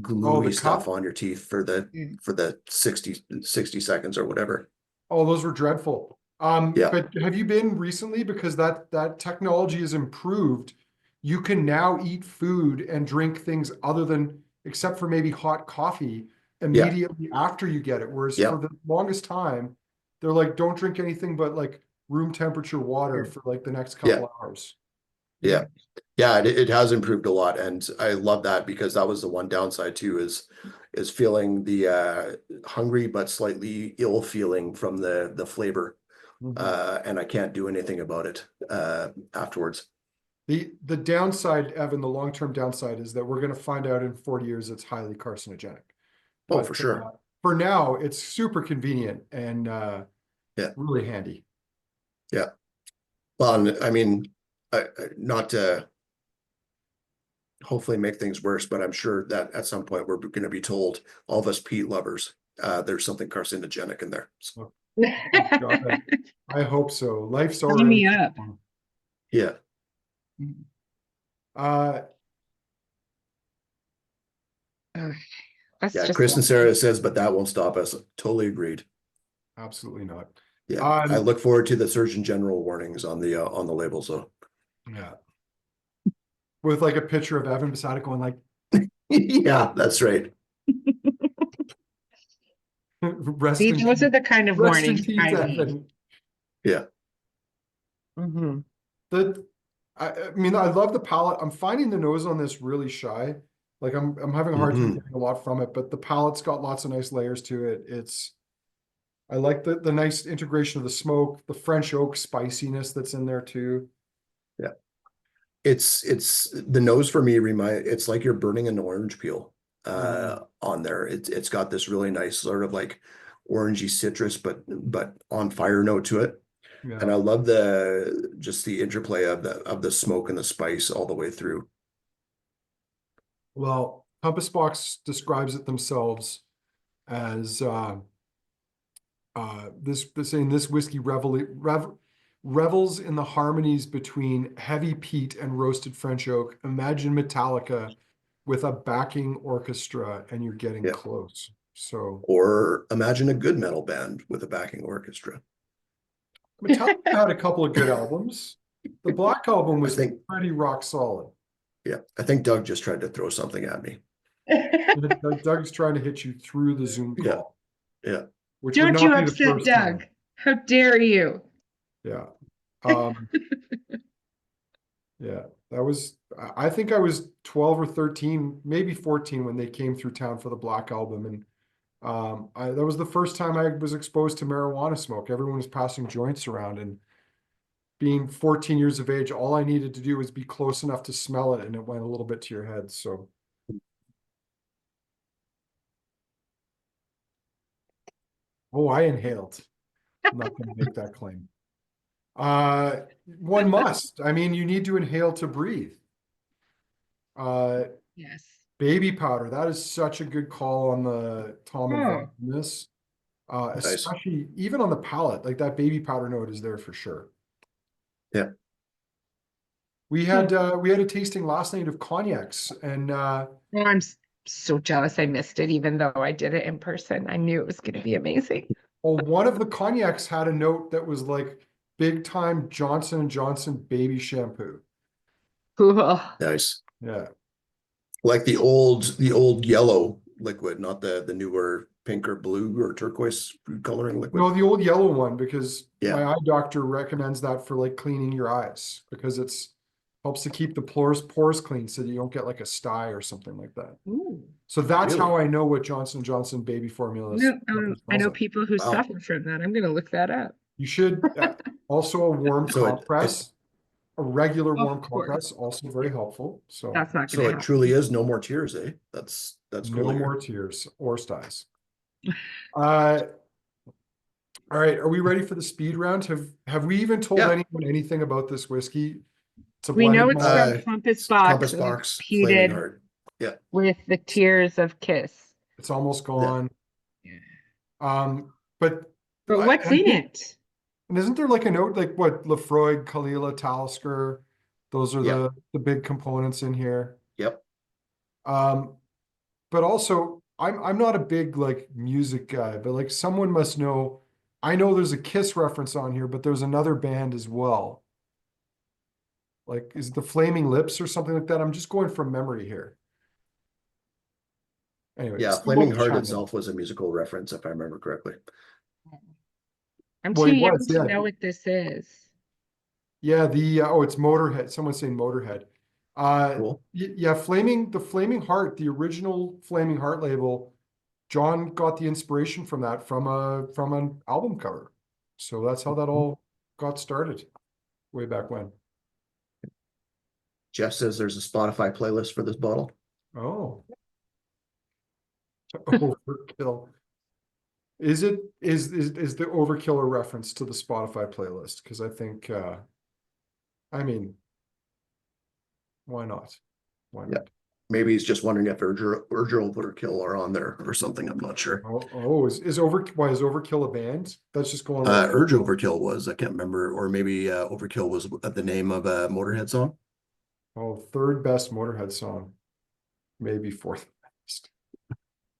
gluey stuff cup? on your teeth for the 60 seconds or whatever. Oh, those were dreadful. Yeah. But have you been recently? Because that technology has improved. You can now eat food and drink things other than, except for maybe hot coffee, immediately after you get it. Whereas Yeah. for the longest time, they're like, don't drink anything but like room temperature water for like the next couple hours. Yeah. Yeah, it has improved a lot, and I love that, because that was the one downside too, is feeling the hungry but slightly ill feeling from the flavor. And I can't do anything about it afterwards. The downside, Evan, the long-term downside is that we're going to find out in 40 years it's highly carcinogenic. Oh, But for sure. for now, it's super convenient and Yeah. really handy. Yeah. Well, and I mean, not to hopefully make things worse, but I'm sure that at some point we're going to be told, all of us peat lovers, there's something carcinogenic in there. So, God, I hope so. Life's Sign already me up. yeah. Uh, Ugh, that's Yeah. just Chris and Sarah says, but that won't stop us. Totally agreed. absolutely not. Yeah. I look forward to the Surgeon General warnings on the labels though. Yeah. With like a picture of Evan beside it going like, Yeah, that's right. rest See, in those peace. are the kind of Rest in warnings peace, I need. Evan. Yeah. Mhm. I mean, I love the palate. I'm finding the nose on this really shy. Like I'm having a hard time getting a lot from it, but the palate's got lots of nice layers to it. I like the nice integration of the smoke, the French oak spiciness that's in there too. Yeah. It's the nose for me it's like you're burning an orange peel on there. It's got this really nice sort of like orangey citrus, but on fire note to it. Yeah. And I love just the interplay of the smoke and the spice all the way through. Well, Compass Box describes it themselves as saying this whiskey revels in the harmonies between heavy peat and roasted French oak. Imagine Metallica with a backing orchestra, and you're getting Yeah. close. So, Or imagine a good metal band with a backing orchestra. Metallica had a couple of good albums. The Black Album was pretty rock solid. Yeah, I think Doug just tried to throw something at me. Doug's trying to hit you through the Zoom call. Yeah. Which would Don't not you be the upset first Doug. time. How dare you? Yeah. Yeah, I think I was 12 or 13, maybe 14 when they came through town for the Black Album. And that was the first time I was exposed to marijuana smoke. Everyone was passing joints around, and being 14 years of age, all I needed to do was be close enough to smell it, and it went a little bit to your head. So. Oh, I inhaled. I'm not going to make that claim. One must. I mean, you need to inhale to breathe. Yes. Baby powder. That is such a good call on the Tom and Vaughn on this. Especially even on the palate, like that baby powder note is there for sure. Yeah. We had a tasting last night of cognacs, and Well, so jealous I missed it, even though I did it in person. I knew it was going to be amazing. Well, one of the cognacs had a note that was like big time Johnson & Johnson baby shampoo. Cool. Nice. Yeah. Like the old yellow liquid, not the newer pink or blue or turquoise food coloring liquid. No, the old yellow one, because Yeah. my eye doctor recommends that for like cleaning your eyes because it's helps to keep the pores clean so that you don't get like a sty or something like that. Ooh. So that's Really? how I know what Johnson & Johnson baby formula is. No, I know smells like. people who Wow. suffer from that. I'm going to look that up. You should also a warm So it- compress, a regular Of warm course. compress, also very helpful. So That's not So going to it happen. truly is no more tears, eh? That's no cool to hear. more tears or styes. All right, are we ready for the speed round? Have we even told Yeah. anyone anything about this whiskey? It's a We know blended it's malt. from Compass Box. Compass and Box, it's Flaming peated Heart. Yeah. with the tears of Kiss. It's almost gone. But But what's in it? And isn't there like a note like what Lefroy, Kalila, Talisker? Those are Yeah. the big components in here. Yep. But also I'm not a big like music guy, but like someone must know. I know there's a Kiss reference on here, but there's another band as well. Like, is it the Flaming Lips or something like that? I'm just going from memory here. Anyway, Yeah. someone Flaming Heart chime in. itself was a musical reference, if I remember correctly. I'm Well, too it young was, to yeah. know what this is. Yeah, it's Motorhead. Someone's saying Motorhead. Cool. Yeah, the Flaming Heart, the original Flaming Heart label, John got the inspiration from that from an album cover. So that's how that all got started way back when. Jeff says there's a Spotify playlist for this bottle. Oh. Overkill. Is the Overkill a reference to the Spotify playlist? Because I think I mean, why not? Why not? Yeah. Maybe he's just wondering if Urge Overkill are on there or something. I'm not sure. Is Overkill a band? That's just going like Urge Overkill was, I can't remember, or maybe Overkill was the name of a Motorhead song. third best Motorhead song, maybe fourth best.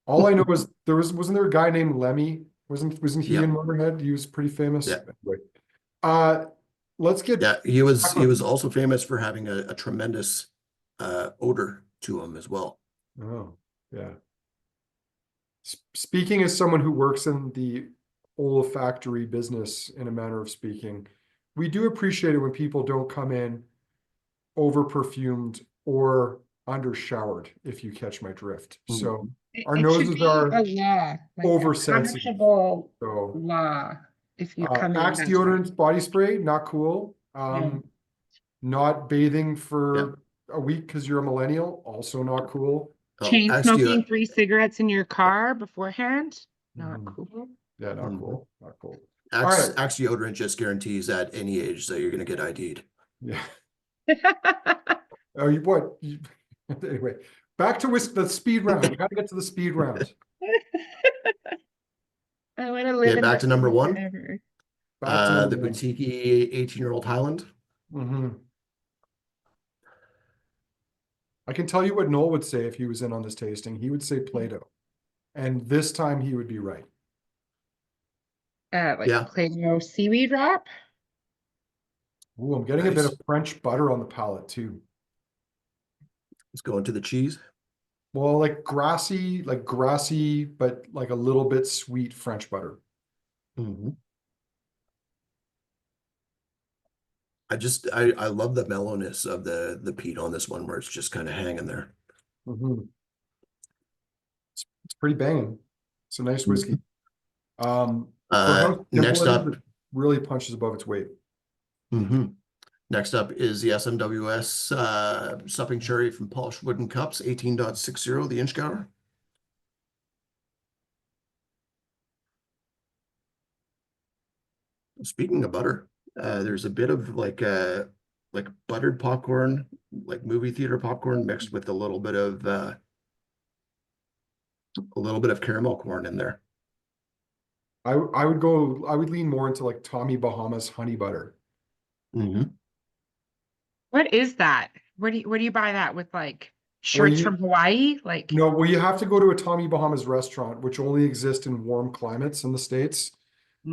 All I know is wasn't there a guy named Lemmy? Wasn't he Yeah. in Motorhead? He was pretty famous. Yeah. Anyway, let's get Yeah, he was also famous for having a tremendous odor to him as well. Oh, yeah. Speaking as someone who works in the olfactory business, in a manner of speaking, we do appreciate it when people don't come in over perfumed or under showered, if you catch my drift. So our It should noses be are a law, like a oversensitive. punishable So law if you come in. Axe that deodorant, body spray, not cool. Yeah. Not bathing for a week because you're a millennial, also not cool. Chain Axe smoking 3 cigarettes in your car beforehand, not Mhm. cool. Yeah, not Mhm. cool, not cool. Axe right. deodorant just guarantees at any age that you're going to get ID'd. Yeah. Oh, anyway, back to the speed round. We gotta get to the speed round. I want to live Okay, in back this to number world one. forever. Back to The number one. boutique 18-year-old Highland. I can tell you what Noel would say if he was in on this tasting. He would say Play-Doh. And this time he would be right. Like Yeah. Play-Doh seaweed wrap. Ooh, I'm getting a bit Nice. of French butter on the palate too. Let's go into the cheese. Well, like grassy, but like a little bit sweet French butter. I love the mellowness of the peat on this one, where it's just kind of hanging there. It's pretty banging. It's a nice whiskey. For how simple Next it is, up, it really punches above its weight. Next up is the SMWS Supping Cherry from Polished Wooden Cups, 18.60, the inch gauger. Speaking of butter, there's a bit of like buttered popcorn, like movie theater popcorn, mixed with a little bit of caramel corn in there. I would lean more into like Tommy Bahama's honey butter. What is that? Where do you buy that with like shirts you- from Hawaii? Like, No, well, you have to go to a Tommy Bahamas restaurant, which only exists in warm climates in the States.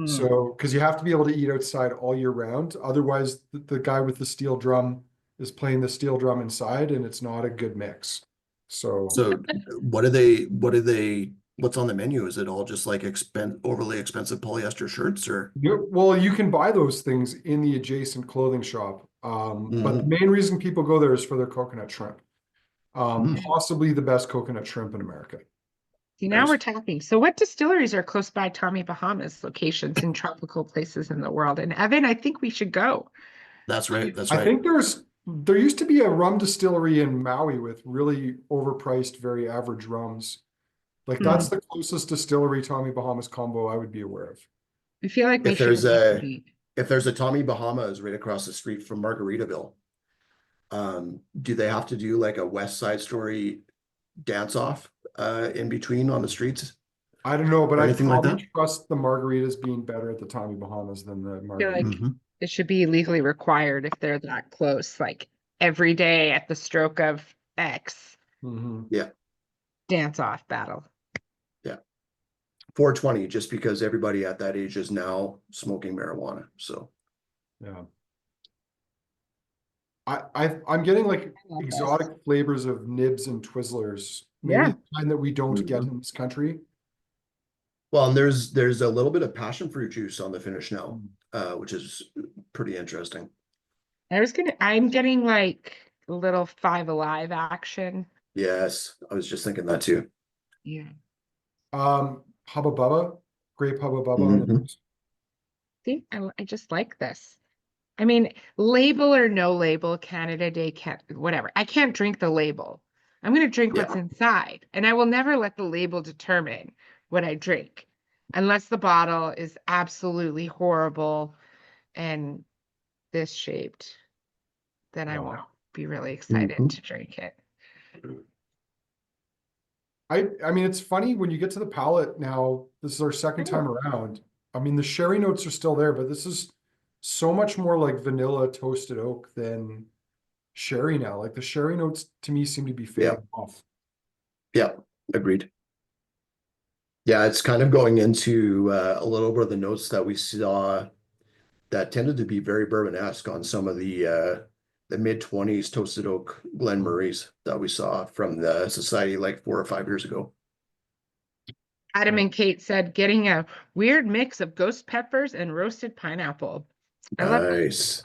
So, because you have to be able to eat outside all year round. Otherwise, the guy with the steel drum is playing the steel drum inside, and it's not a good mix. So, So what's on the menu? Is it all just like overly expensive polyester shirts or? well, you can buy those things in the adjacent clothing shop. But the Mhm. main reason people go there is for their coconut shrimp. Mm. Possibly the best coconut shrimp in America. see, now we're Nice. talking. So what distilleries are close by Tommy Bahamas locations in tropical places in the world? And Evan, I think we should go. That's right. That's I right. think there used to be a rum distillery in Maui with really overpriced, very average rums. Like that's the closest distillery Tommy Bahamas combo I would be aware of. I feel like we If should there's a investigate. if there's a Tommy Bahamas right across the street from Margaritaville, do they have to do like a West Side Story dance off in between on the streets I don't know, but or I anything like probably that? trust the margaritas being better at the Tommy Bahamas than the I feel like margaritas. Mhm. it should be legally required if they're that close, like every day at the stroke of X Mhm. dance off battle. 420, just because everybody at that age is now smoking marijuana. So Yeah. I'm getting like I love this. exotic flavors of nibs and Twizzlers, maybe Yeah. the kind that we don't get Mhm. in this country. well, and there's a little bit of passion fruit juice on the finish now, which is pretty interesting. I'm getting like a little Five Alive action. Yes, I was just thinking that too. Yeah. Hubba Bubba, grape Hubba Bubba on the Mhm. nose. See, I just like this. I mean, label or no label, Canada Day, whatever. I can't drink the label. I'm going to drink what's Yeah. inside, and I will never let the label determine what I drink unless the bottle is absolutely horrible and this shaped. Then I Wow. won't be really excited Mhm. to drink it. I mean, it's funny when you get to the palate now, this is our second time around. I mean, the sherry notes are still there, but this is so much more like vanilla toasted oak than sherry now. Like the sherry notes to me seem to be fading off. Yeah, agreed. Yeah, it's kind of going into a little bit of the notes that we saw that tended to be very bourbon-esque on some of the mid-20s toasted oak Glen Murrays that we saw from the society like 4 or 5 years ago. Adam and Kate said, getting a weird mix of ghost peppers and roasted pineapple. I love that. Nice.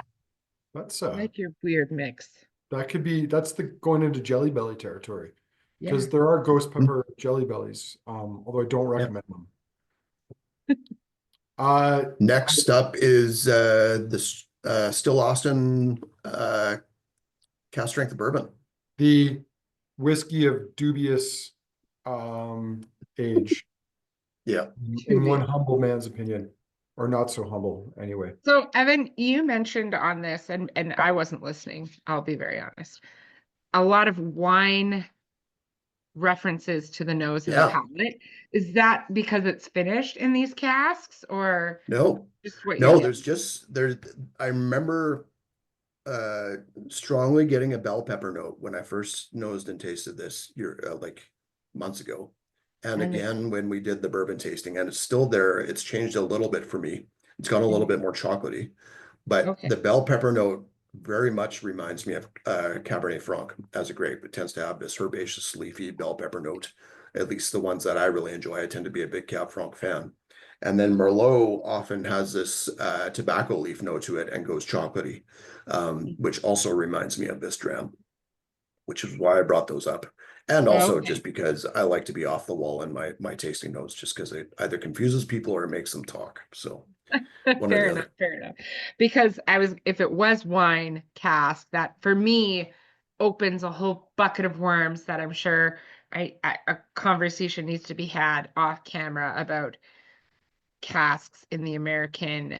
That's I like your weird mix. that could be that's the going into Jelly Belly territory. Yeah. Because there are ghost pepper jelly bellies, although I don't recommend them. Next up is this Still Austin cast strength bourbon. The whiskey of dubious age, Yeah. in one humble man's opinion, or not so humble anyway. So Evan, you mentioned on this, and I wasn't listening, I'll be very honest. A lot of wine references to the nose and the Yeah. palate. Is that because it's finished in these casks, or No, just what no, you I remember strongly getting a bell pepper note when I first nosed and tasted this like months ago. And And again, when we did the bourbon tasting, and it's still there, it's changed a little bit for me. It's gone a little bit more chocolatey, but Okay. the bell pepper note very much reminds me of Cabernet Franc as a grape. It tends to have this herbaceous, leafy bell pepper note, at least the ones that I really enjoy. I tend to be a big Cab Franc fan. And then Merlot often has this tobacco leaf note to it and goes chocolatey, which also reminds me of this dram, which is why I brought those up. And also Okay. just because I like to be off the wall in my tasting notes, just because it either confuses people or makes them talk. So one or Fair the enough, other. fair enough. Because if it was wine cask, that for me opens a whole bucket of worms that I'm sure a conversation needs to be had off camera about casks in the American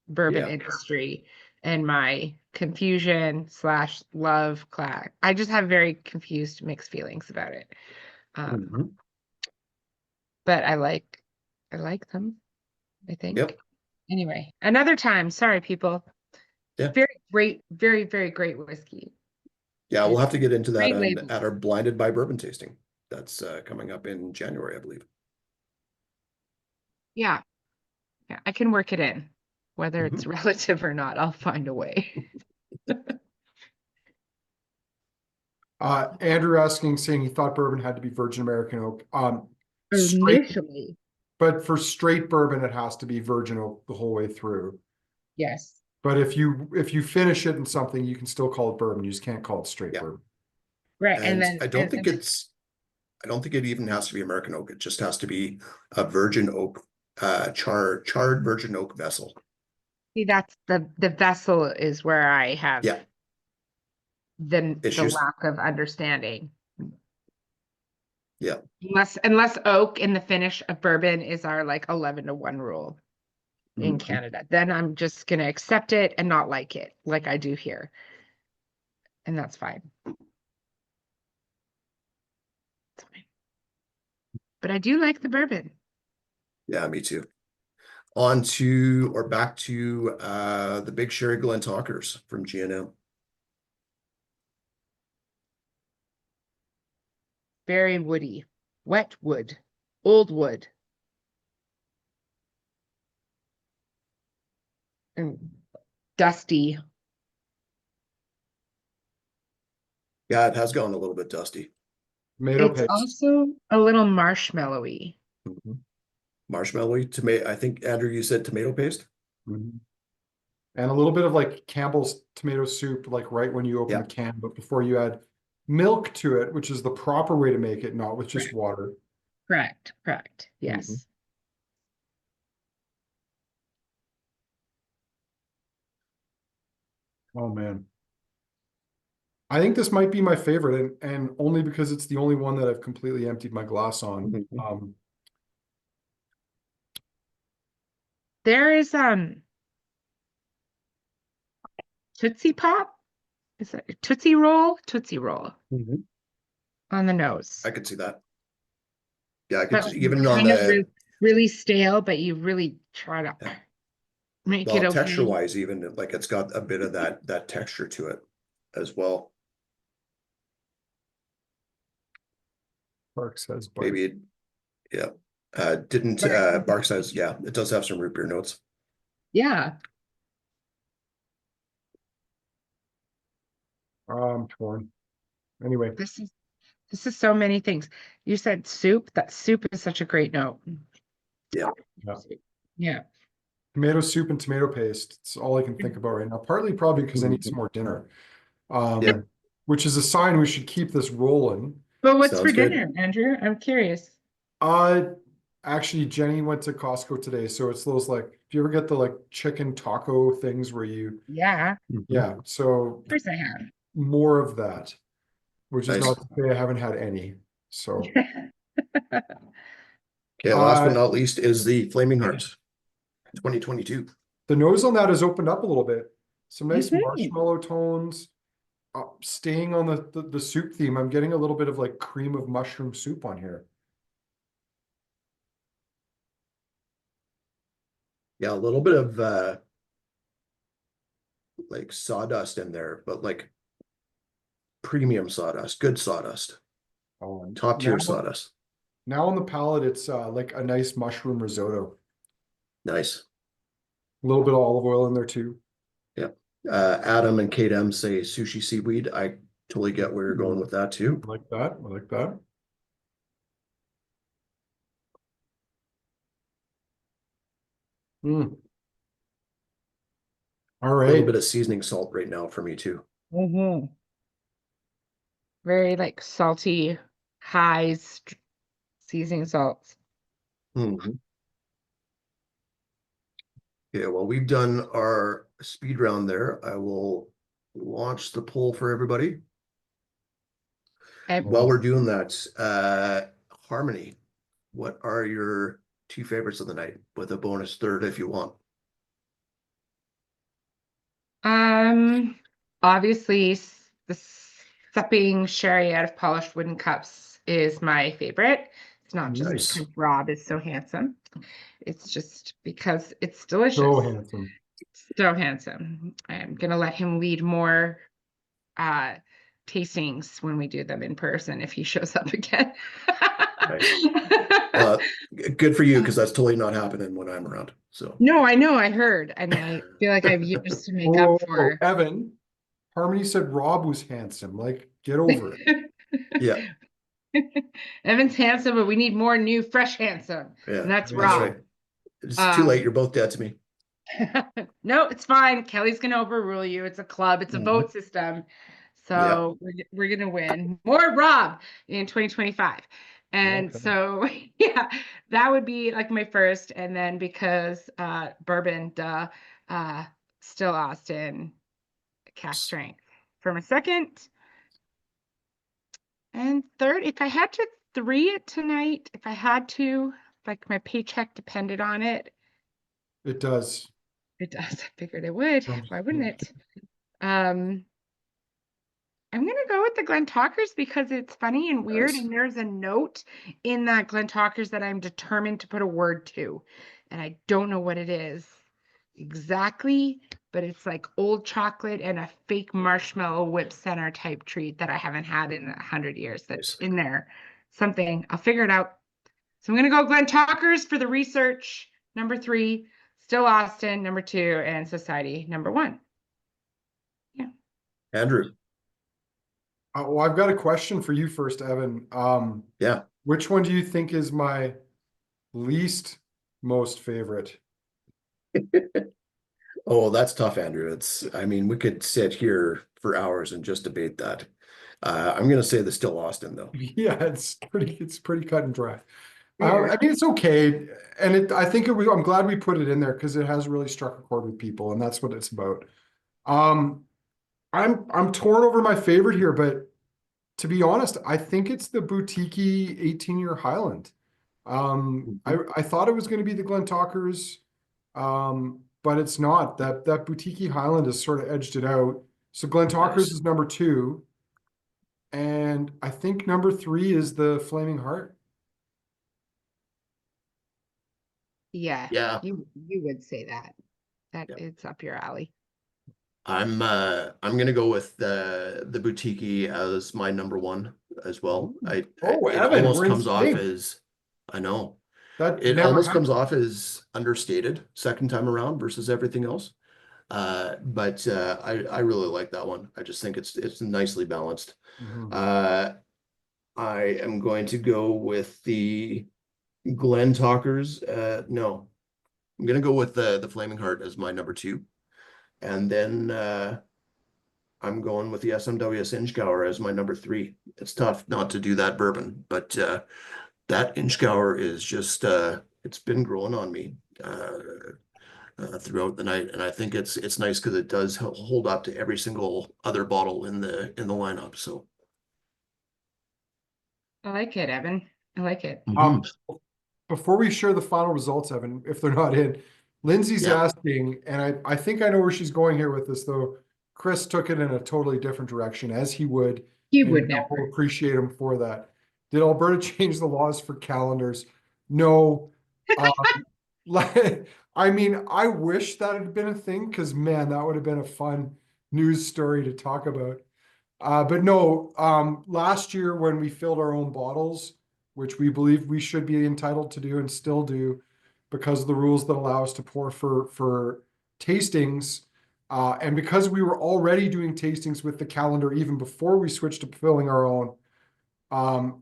bourbon Yeah. industry and my confusion / love class. I just have very confused mixed feelings about it. Mhm. But I like them, I think. Yep. Anyway, another time. Sorry, people. Yeah. Very great, very, very great whiskey. Yeah, we'll have to get into that Great label. at our Blinded by Bourbon tasting. That's coming up in January, I believe. Yeah. Yeah, I can work it in. Whether Mm-hmm. it's relative or not, I'll find a way. Andrew asking, saying he thought bourbon had to be virgin American oak. Straight, Initially, but for straight bourbon, it has to be virgin oak the whole way through. yes. But if you finish it in something, you can still call it bourbon. You just can't call it straight Yeah. bourbon. Right. And And then I don't think it even has to be American oak. It just has to be a virgin oak, charred virgin oak vessel. see that's the vessel is where I have Yeah. the Issues. lack of understanding. Yeah. Unless oak in the finish of bourbon is our like 11-to-1 rule in Mhm. Canada, then I'm just gonna accept it and not like it like I do here. And that's fine. It's fine. But I do like the bourbon. Yeah, me too. On to or back to the Big Sherry Glentauchers from G&M. Very woody, wet wood, old wood. And dusty. Yeah, it has gone a little bit dusty. Tomato It's paste. also a little marshmallowy. Marshmallowy, tomato. I think Andrew, you said tomato paste. Mhm. And a little bit of like Campbell's tomato soup, like right when you open Yeah. the can, but before you add milk to it, which is the proper way to make it, not with just Correct. water. Correct. Yes. Oh man. I think this might be my favorite, and only because it's the only one that I've completely emptied my glass on. Mhm. There is Tootsie Pop. Is it Tootsie Roll? Tootsie Roll on the nose. I could see that. Yeah, I could But see, even on kind of the really stale, but you really try to Yeah. make it texture okay. wise, even like it's got a bit of that texture to it as well. Park says, but Maybe it, yeah. Didn't Bark says, yeah, it does have some root beer notes. Yeah. I'm torn. Anyway, This is so many things. You said soup. That soup is such a great note. Yeah. Yeah. tomato soup and tomato paste. It's all I can think about right now. Partly probably because I need some more dinner. Yep. Which is a sign we should keep this rolling. Well, what's Sounds for good. dinner, Andrew? I'm curious. Actually, Jenny went to Costco today, so it's those like, if you ever get the like chicken taco things where you, Yeah, yeah, so of course I have. more of that, which is Nice. not to say I haven't had any. So, Okay, last but not least is the Flaming Hearts 2022. the nose on that has opened up a little bit. Some nice Mhm. marshmallow tones. Staying on the soup theme, I'm getting a little bit of like cream of mushroom soup on here. Yeah, a little bit of like sawdust in there, but like premium sawdust, good sawdust, top tier sawdust. Now on the palate, it's like a nice mushroom risotto. Nice. A little bit of olive oil in there too. Yeah. Adam and KWM say sushi seaweed. I totally get where you're going with that too. I like that. I like that. All A right. little bit of seasoning salt right now for me too. Very like salty, high seasoning salts. Mhm. Yeah, well, we've done our speed round there. I will launch the poll for everybody. While we're doing that, Harmony, what are your two favorites of the night with a bonus third if you want? Obviously the supping sherry out of polished wooden cups is my favorite. It's not just Nice. because Rob is so handsome. It's just because it's delicious. So handsome. So handsome. I'm gonna let him lead more tastings when we do them in person if he shows up again. Nice. Good for you, because that's totally not happening when I'm around. So No, I know, I heard, and I feel like I have years to make up for. Evan, Harmony said Rob was handsome. Like, get over it. yeah, Evan's handsome, but we need more new, fresh handsome, yeah, and that's that's Rob. right. It's too late. Um, You're both dead to me. No, it's fine. Kelly's gonna overrule you. It's a club. It's a Mhm. vote system. So we're gonna win more Rob in 2025. And Okay. so yeah, that would be like my first. And then because bourbon, still Austin, cask strength for my second. And third, if I had to three it tonight, if I had to, like my paycheck depended on it. It does. It does. I figured it would. Why wouldn't it? I'm gonna go with the Glentauchers because it's funny and weird, Nice. and there's a note in that Glentauchers that I'm determined to put a word to, and I don't know what it is exactly, but it's like old chocolate and a fake marshmallow whip center type treat that I haven't had in 100 years. That's Nice. in there. Something. I'll figure it out. So I'm gonna go Glentauchers for the research. Number 3, Still Austin, number 2, and Society, number 1. Andrew. Well, I've got a question for you first, Evan. Yeah. Which one do you think is my least most favorite? Oh, that's tough, Andrew. I mean, we could sit here for hours and just debate that. I'm gonna say the Still Austin though. Yeah, it's pretty cut and dry. Yeah. I mean, it's okay, and I think I'm glad we put it in there because it has really struck a chord with people, and that's what it's about. I'm torn over my favorite here, but to be honest, I think it's the boutique 18-year Highland. I thought it was going to be the Glentauchers, but it's not. That boutique Highland has sort of edged it out. So Glentauchers Nice. is number 2, and I think number 3 is the Flaming Heart. Yeah, Yeah. you would say that. That Yep. it's up your alley. I'm gonna go with the boutique as my number 1 as well. It Evan, almost we're in comes off sync. as, I know, That it never almost happened. comes off as understated second time around versus everything else. But I really like that one. I just think it's nicely balanced. Mhm. I am going to go with the Glentauchers. No, I'm gonna go with the Flaming Heart as my number 2. And then I'm going with the SMWS Inchgour as my number 3. It's tough not to do that bourbon, but that Inchgour is just it's been growing on me throughout the night, and I think it's nice because it does hold up to every single other bottle in the lineup. So I like it, Evan. I like it. Before we share the final results, Evan, if they're not in, Lindsay's Yeah. asking, and I think I know where she's going here with this, though. Chris took it in a totally different direction, as he would. You and would I'll never. appreciate him for that. Did Alberta change the laws for calendars? No. I mean, I wish that had been a thing because, man, that would have been a fun news story to talk about. But no, last year when we filled our own bottles, which we believe we should be entitled to do and still do because of the rules that allow us to pour for tastings, and because we were already doing tastings with the calendar even before we switched to filling our own.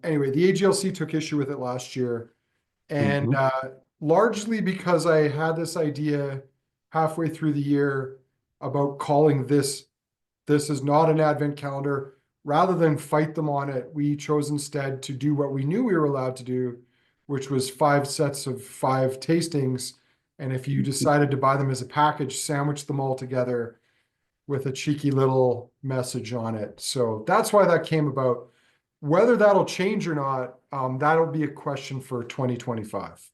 Anyway, the AGLC took issue with it last year, and largely because I had this idea halfway through the year about calling this is not an advent calendar. Rather than fight them on it, we chose instead to do what we knew we were allowed to do, which was 5 sets of 5 tastings. And if you decided to buy them as a package, sandwich them all together with a cheeky little message on it. So that's why that came about. Whether that'll change or not, that'll be a question for 2025.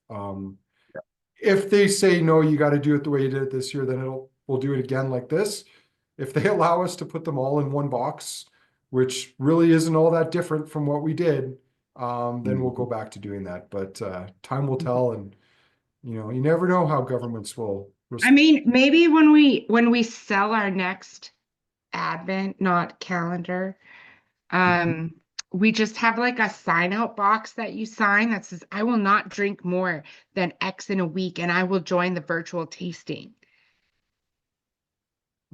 If they say, no, you got to do it the way you did it this year, then we'll do it again like this. If they allow us to put them all in one box, which really isn't all that different from what we did, then we'll go back to doing that. But time will tell, and you never know how governments will I mean, maybe when we sell our next Advent, not calendar, We just have like a sign out box that you sign that says, I will not drink more than X in a week and I will join the virtual tasting.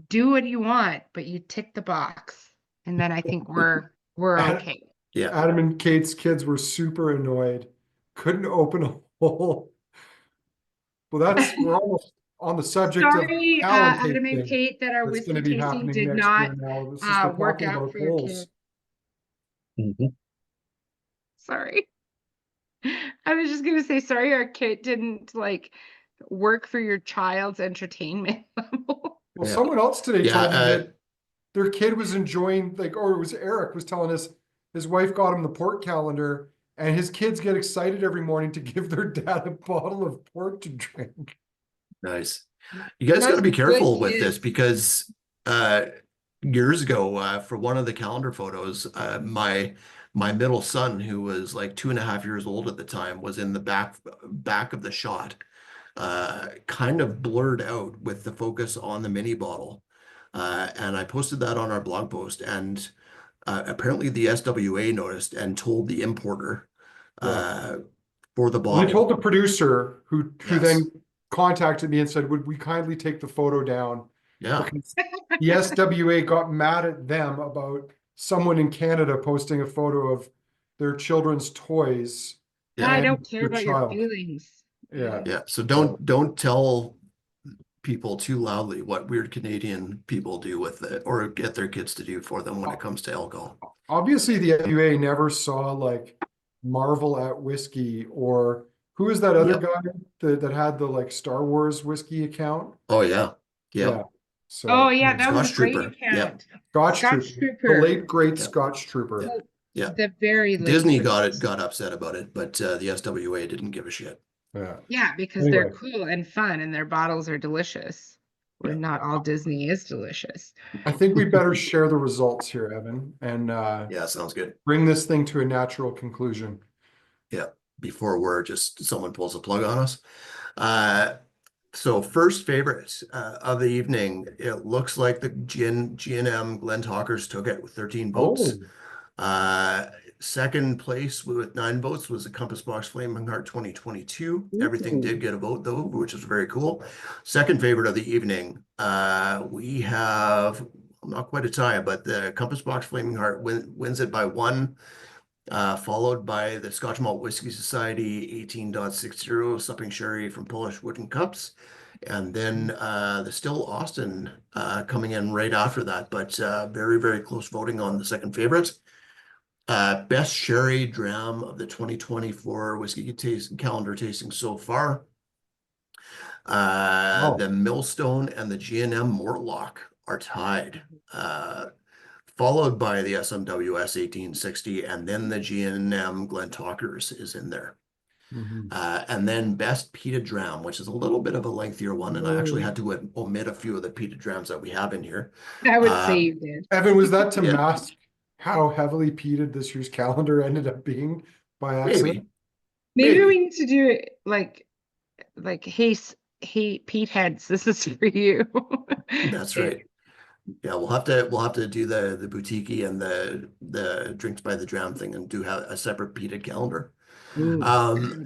Do what you want, but you tick the box. And then I think we're okay. Yeah. Adam and Kate's kids were super annoyed. Couldn't open a hole. Well, we're almost on the subject of Sorry, Highland Adam and tasting. Kate, that our That's whiskey going to be tasting happening did next not year now. This is we're work talking out about for your holes. kid. Mhm. Sorry. I was just gonna say, sorry, our kit didn't like work for your child's entertainment level. Well, Yeah. someone else today Yeah, told me that their kid was enjoying, like, or it was Eric was telling us his wife got him the port calendar, and his kids get excited every morning to give their dad a bottle of port to drink. Nice. You guys got to That's be good careful with this kids. because years ago, for one of the calendar photos, my middle son, who was like 2.5 years old at the time, was in the back of the shot, kind of blurred out with the focus on the mini bottle. And I posted that on our blog post, and apparently the SWA noticed and told the importer for the Well, they bottle. told the producer who Yes. then contacted me and said, would we kindly take the photo down? Yeah. Because the SWA got mad at them about someone in Canada posting a photo of their children's toys. Yeah. I and don't care their about your child. feelings. Yeah. Yeah. So don't tell people too loudly what weird Canadian people do with it or get their kids to do for them when it comes to alcohol. Obviously, the SUA never saw like Marvel at Whiskey, or who is that other Yep. guy that had the like Star Wars whiskey account? Oh yeah. Yeah. Yeah. So Oh yeah, that was a Scotch great Trooper. Yeah. account. Scotch Scotch Trooper, the Trooper. late great Yeah. Scotch Trooper. The, Yeah. the very late Disney great. got upset about it, but the SWA didn't give a shit. Yeah. Yeah, because Anyway. they're cool and fun and their bottles are delicious. Where Yeah. not all Disney is delicious. I think we better share the results here, Evan, and Yeah, sounds good. bring this thing to a natural conclusion. Yeah. Before someone pulls a plug on us. So first favorite of the evening, it looks like the G&M Glentauchers took it with 13 votes. Second place with 9 votes was the Compass Box Flaming Heart 2022. Everything did get a vote though, which is very cool. Second favorite of the evening, we have not quite a tie, but the Compass Box Flaming Heart wins it by 1. Followed by the Scotch Malt Whisky Society 18.60 Supping Sherry from Polish Wooden Cups. And then the Still Austin coming in right after that, but very, very close voting on the second favorite. Best sherry dram of the 2024 whiskey calendar tasting so far. The Millstone and the G&M Mortlock are tied. Followed by the SMWS 1860, and then the G&M Glentauchers is in there. And then best peated dram, which is a little bit of a lengthier one, and I actually had to omit a few of the peated drams that we have in here. I would say you did. Evan, was that to Yeah. mask how heavily peated this year's calendar ended up being by accident? Maybe Maybe. we need to do it like hey Pete heads, this is for you. That's right. Yeah, we'll have to do the boutique and the drinks by the dram thing and do a separate peated calendar. Ooh,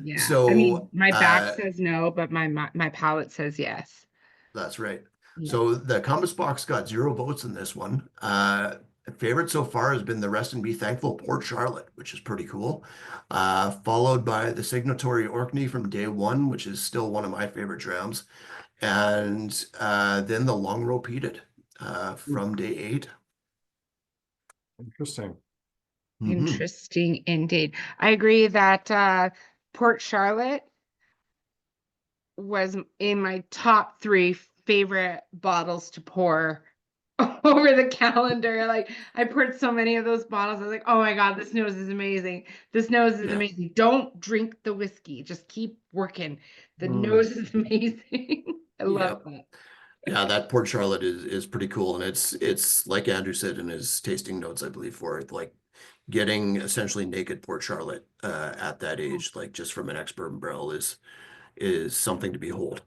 yeah. So I mean, my back says no, but my palate says yes. That's right. Yeah. So the Compass Box got 0 votes in this one. Favorite so far has been the Rest and Be Thankful Port Charlotte, which is pretty cool. Followed by the Signatory Orkney from day 1, which is still one of my favorite drams. And then the Long Row Peated from day 8. Interesting. Interesting indeed. I agree that Port Charlotte was in my top 3 favorite bottles to pour over the calendar. Like I poured so many of those bottles. I was like, oh my God, this nose is amazing. This nose is amazing. Don't drink the whiskey. Just keep working. The nose is amazing. I love that. Yeah, that Port Charlotte is pretty cool. And it's like Andrew said in his tasting notes, I believe, for it, like getting essentially naked Port Charlotte at that age, like just from an ex-bourbon barrel is something to behold.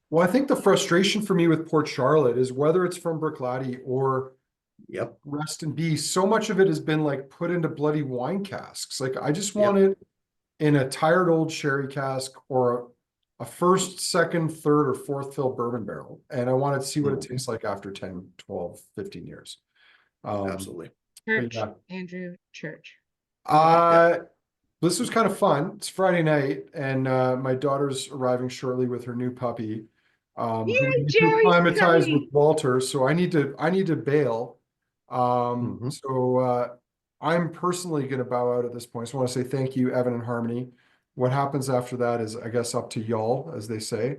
Well, I think the frustration for me with Port Charlotte is whether it's from Bruichladdich or Yep. rest and be. So much of it has been like put into bloody wine casks. Like I just Yep. want it in a tired old sherry cask or a first, second, third, or fourth fill bourbon barrel. And I want to see what it tastes like after 10, 12, 15 years. Absolutely. Church, yeah. Andrew, church. This was kind of fun. It's Friday night, and my daughter's arriving shortly with her new puppy. Who Yeah, needs to Jerry's acclimatize with coming. Walter, so I need to bail. Mhm. So I'm personally going to bow out at this point. So I want to say thank you, Evan and Harmony. What happens after that is, I guess, up to y'all, as they say.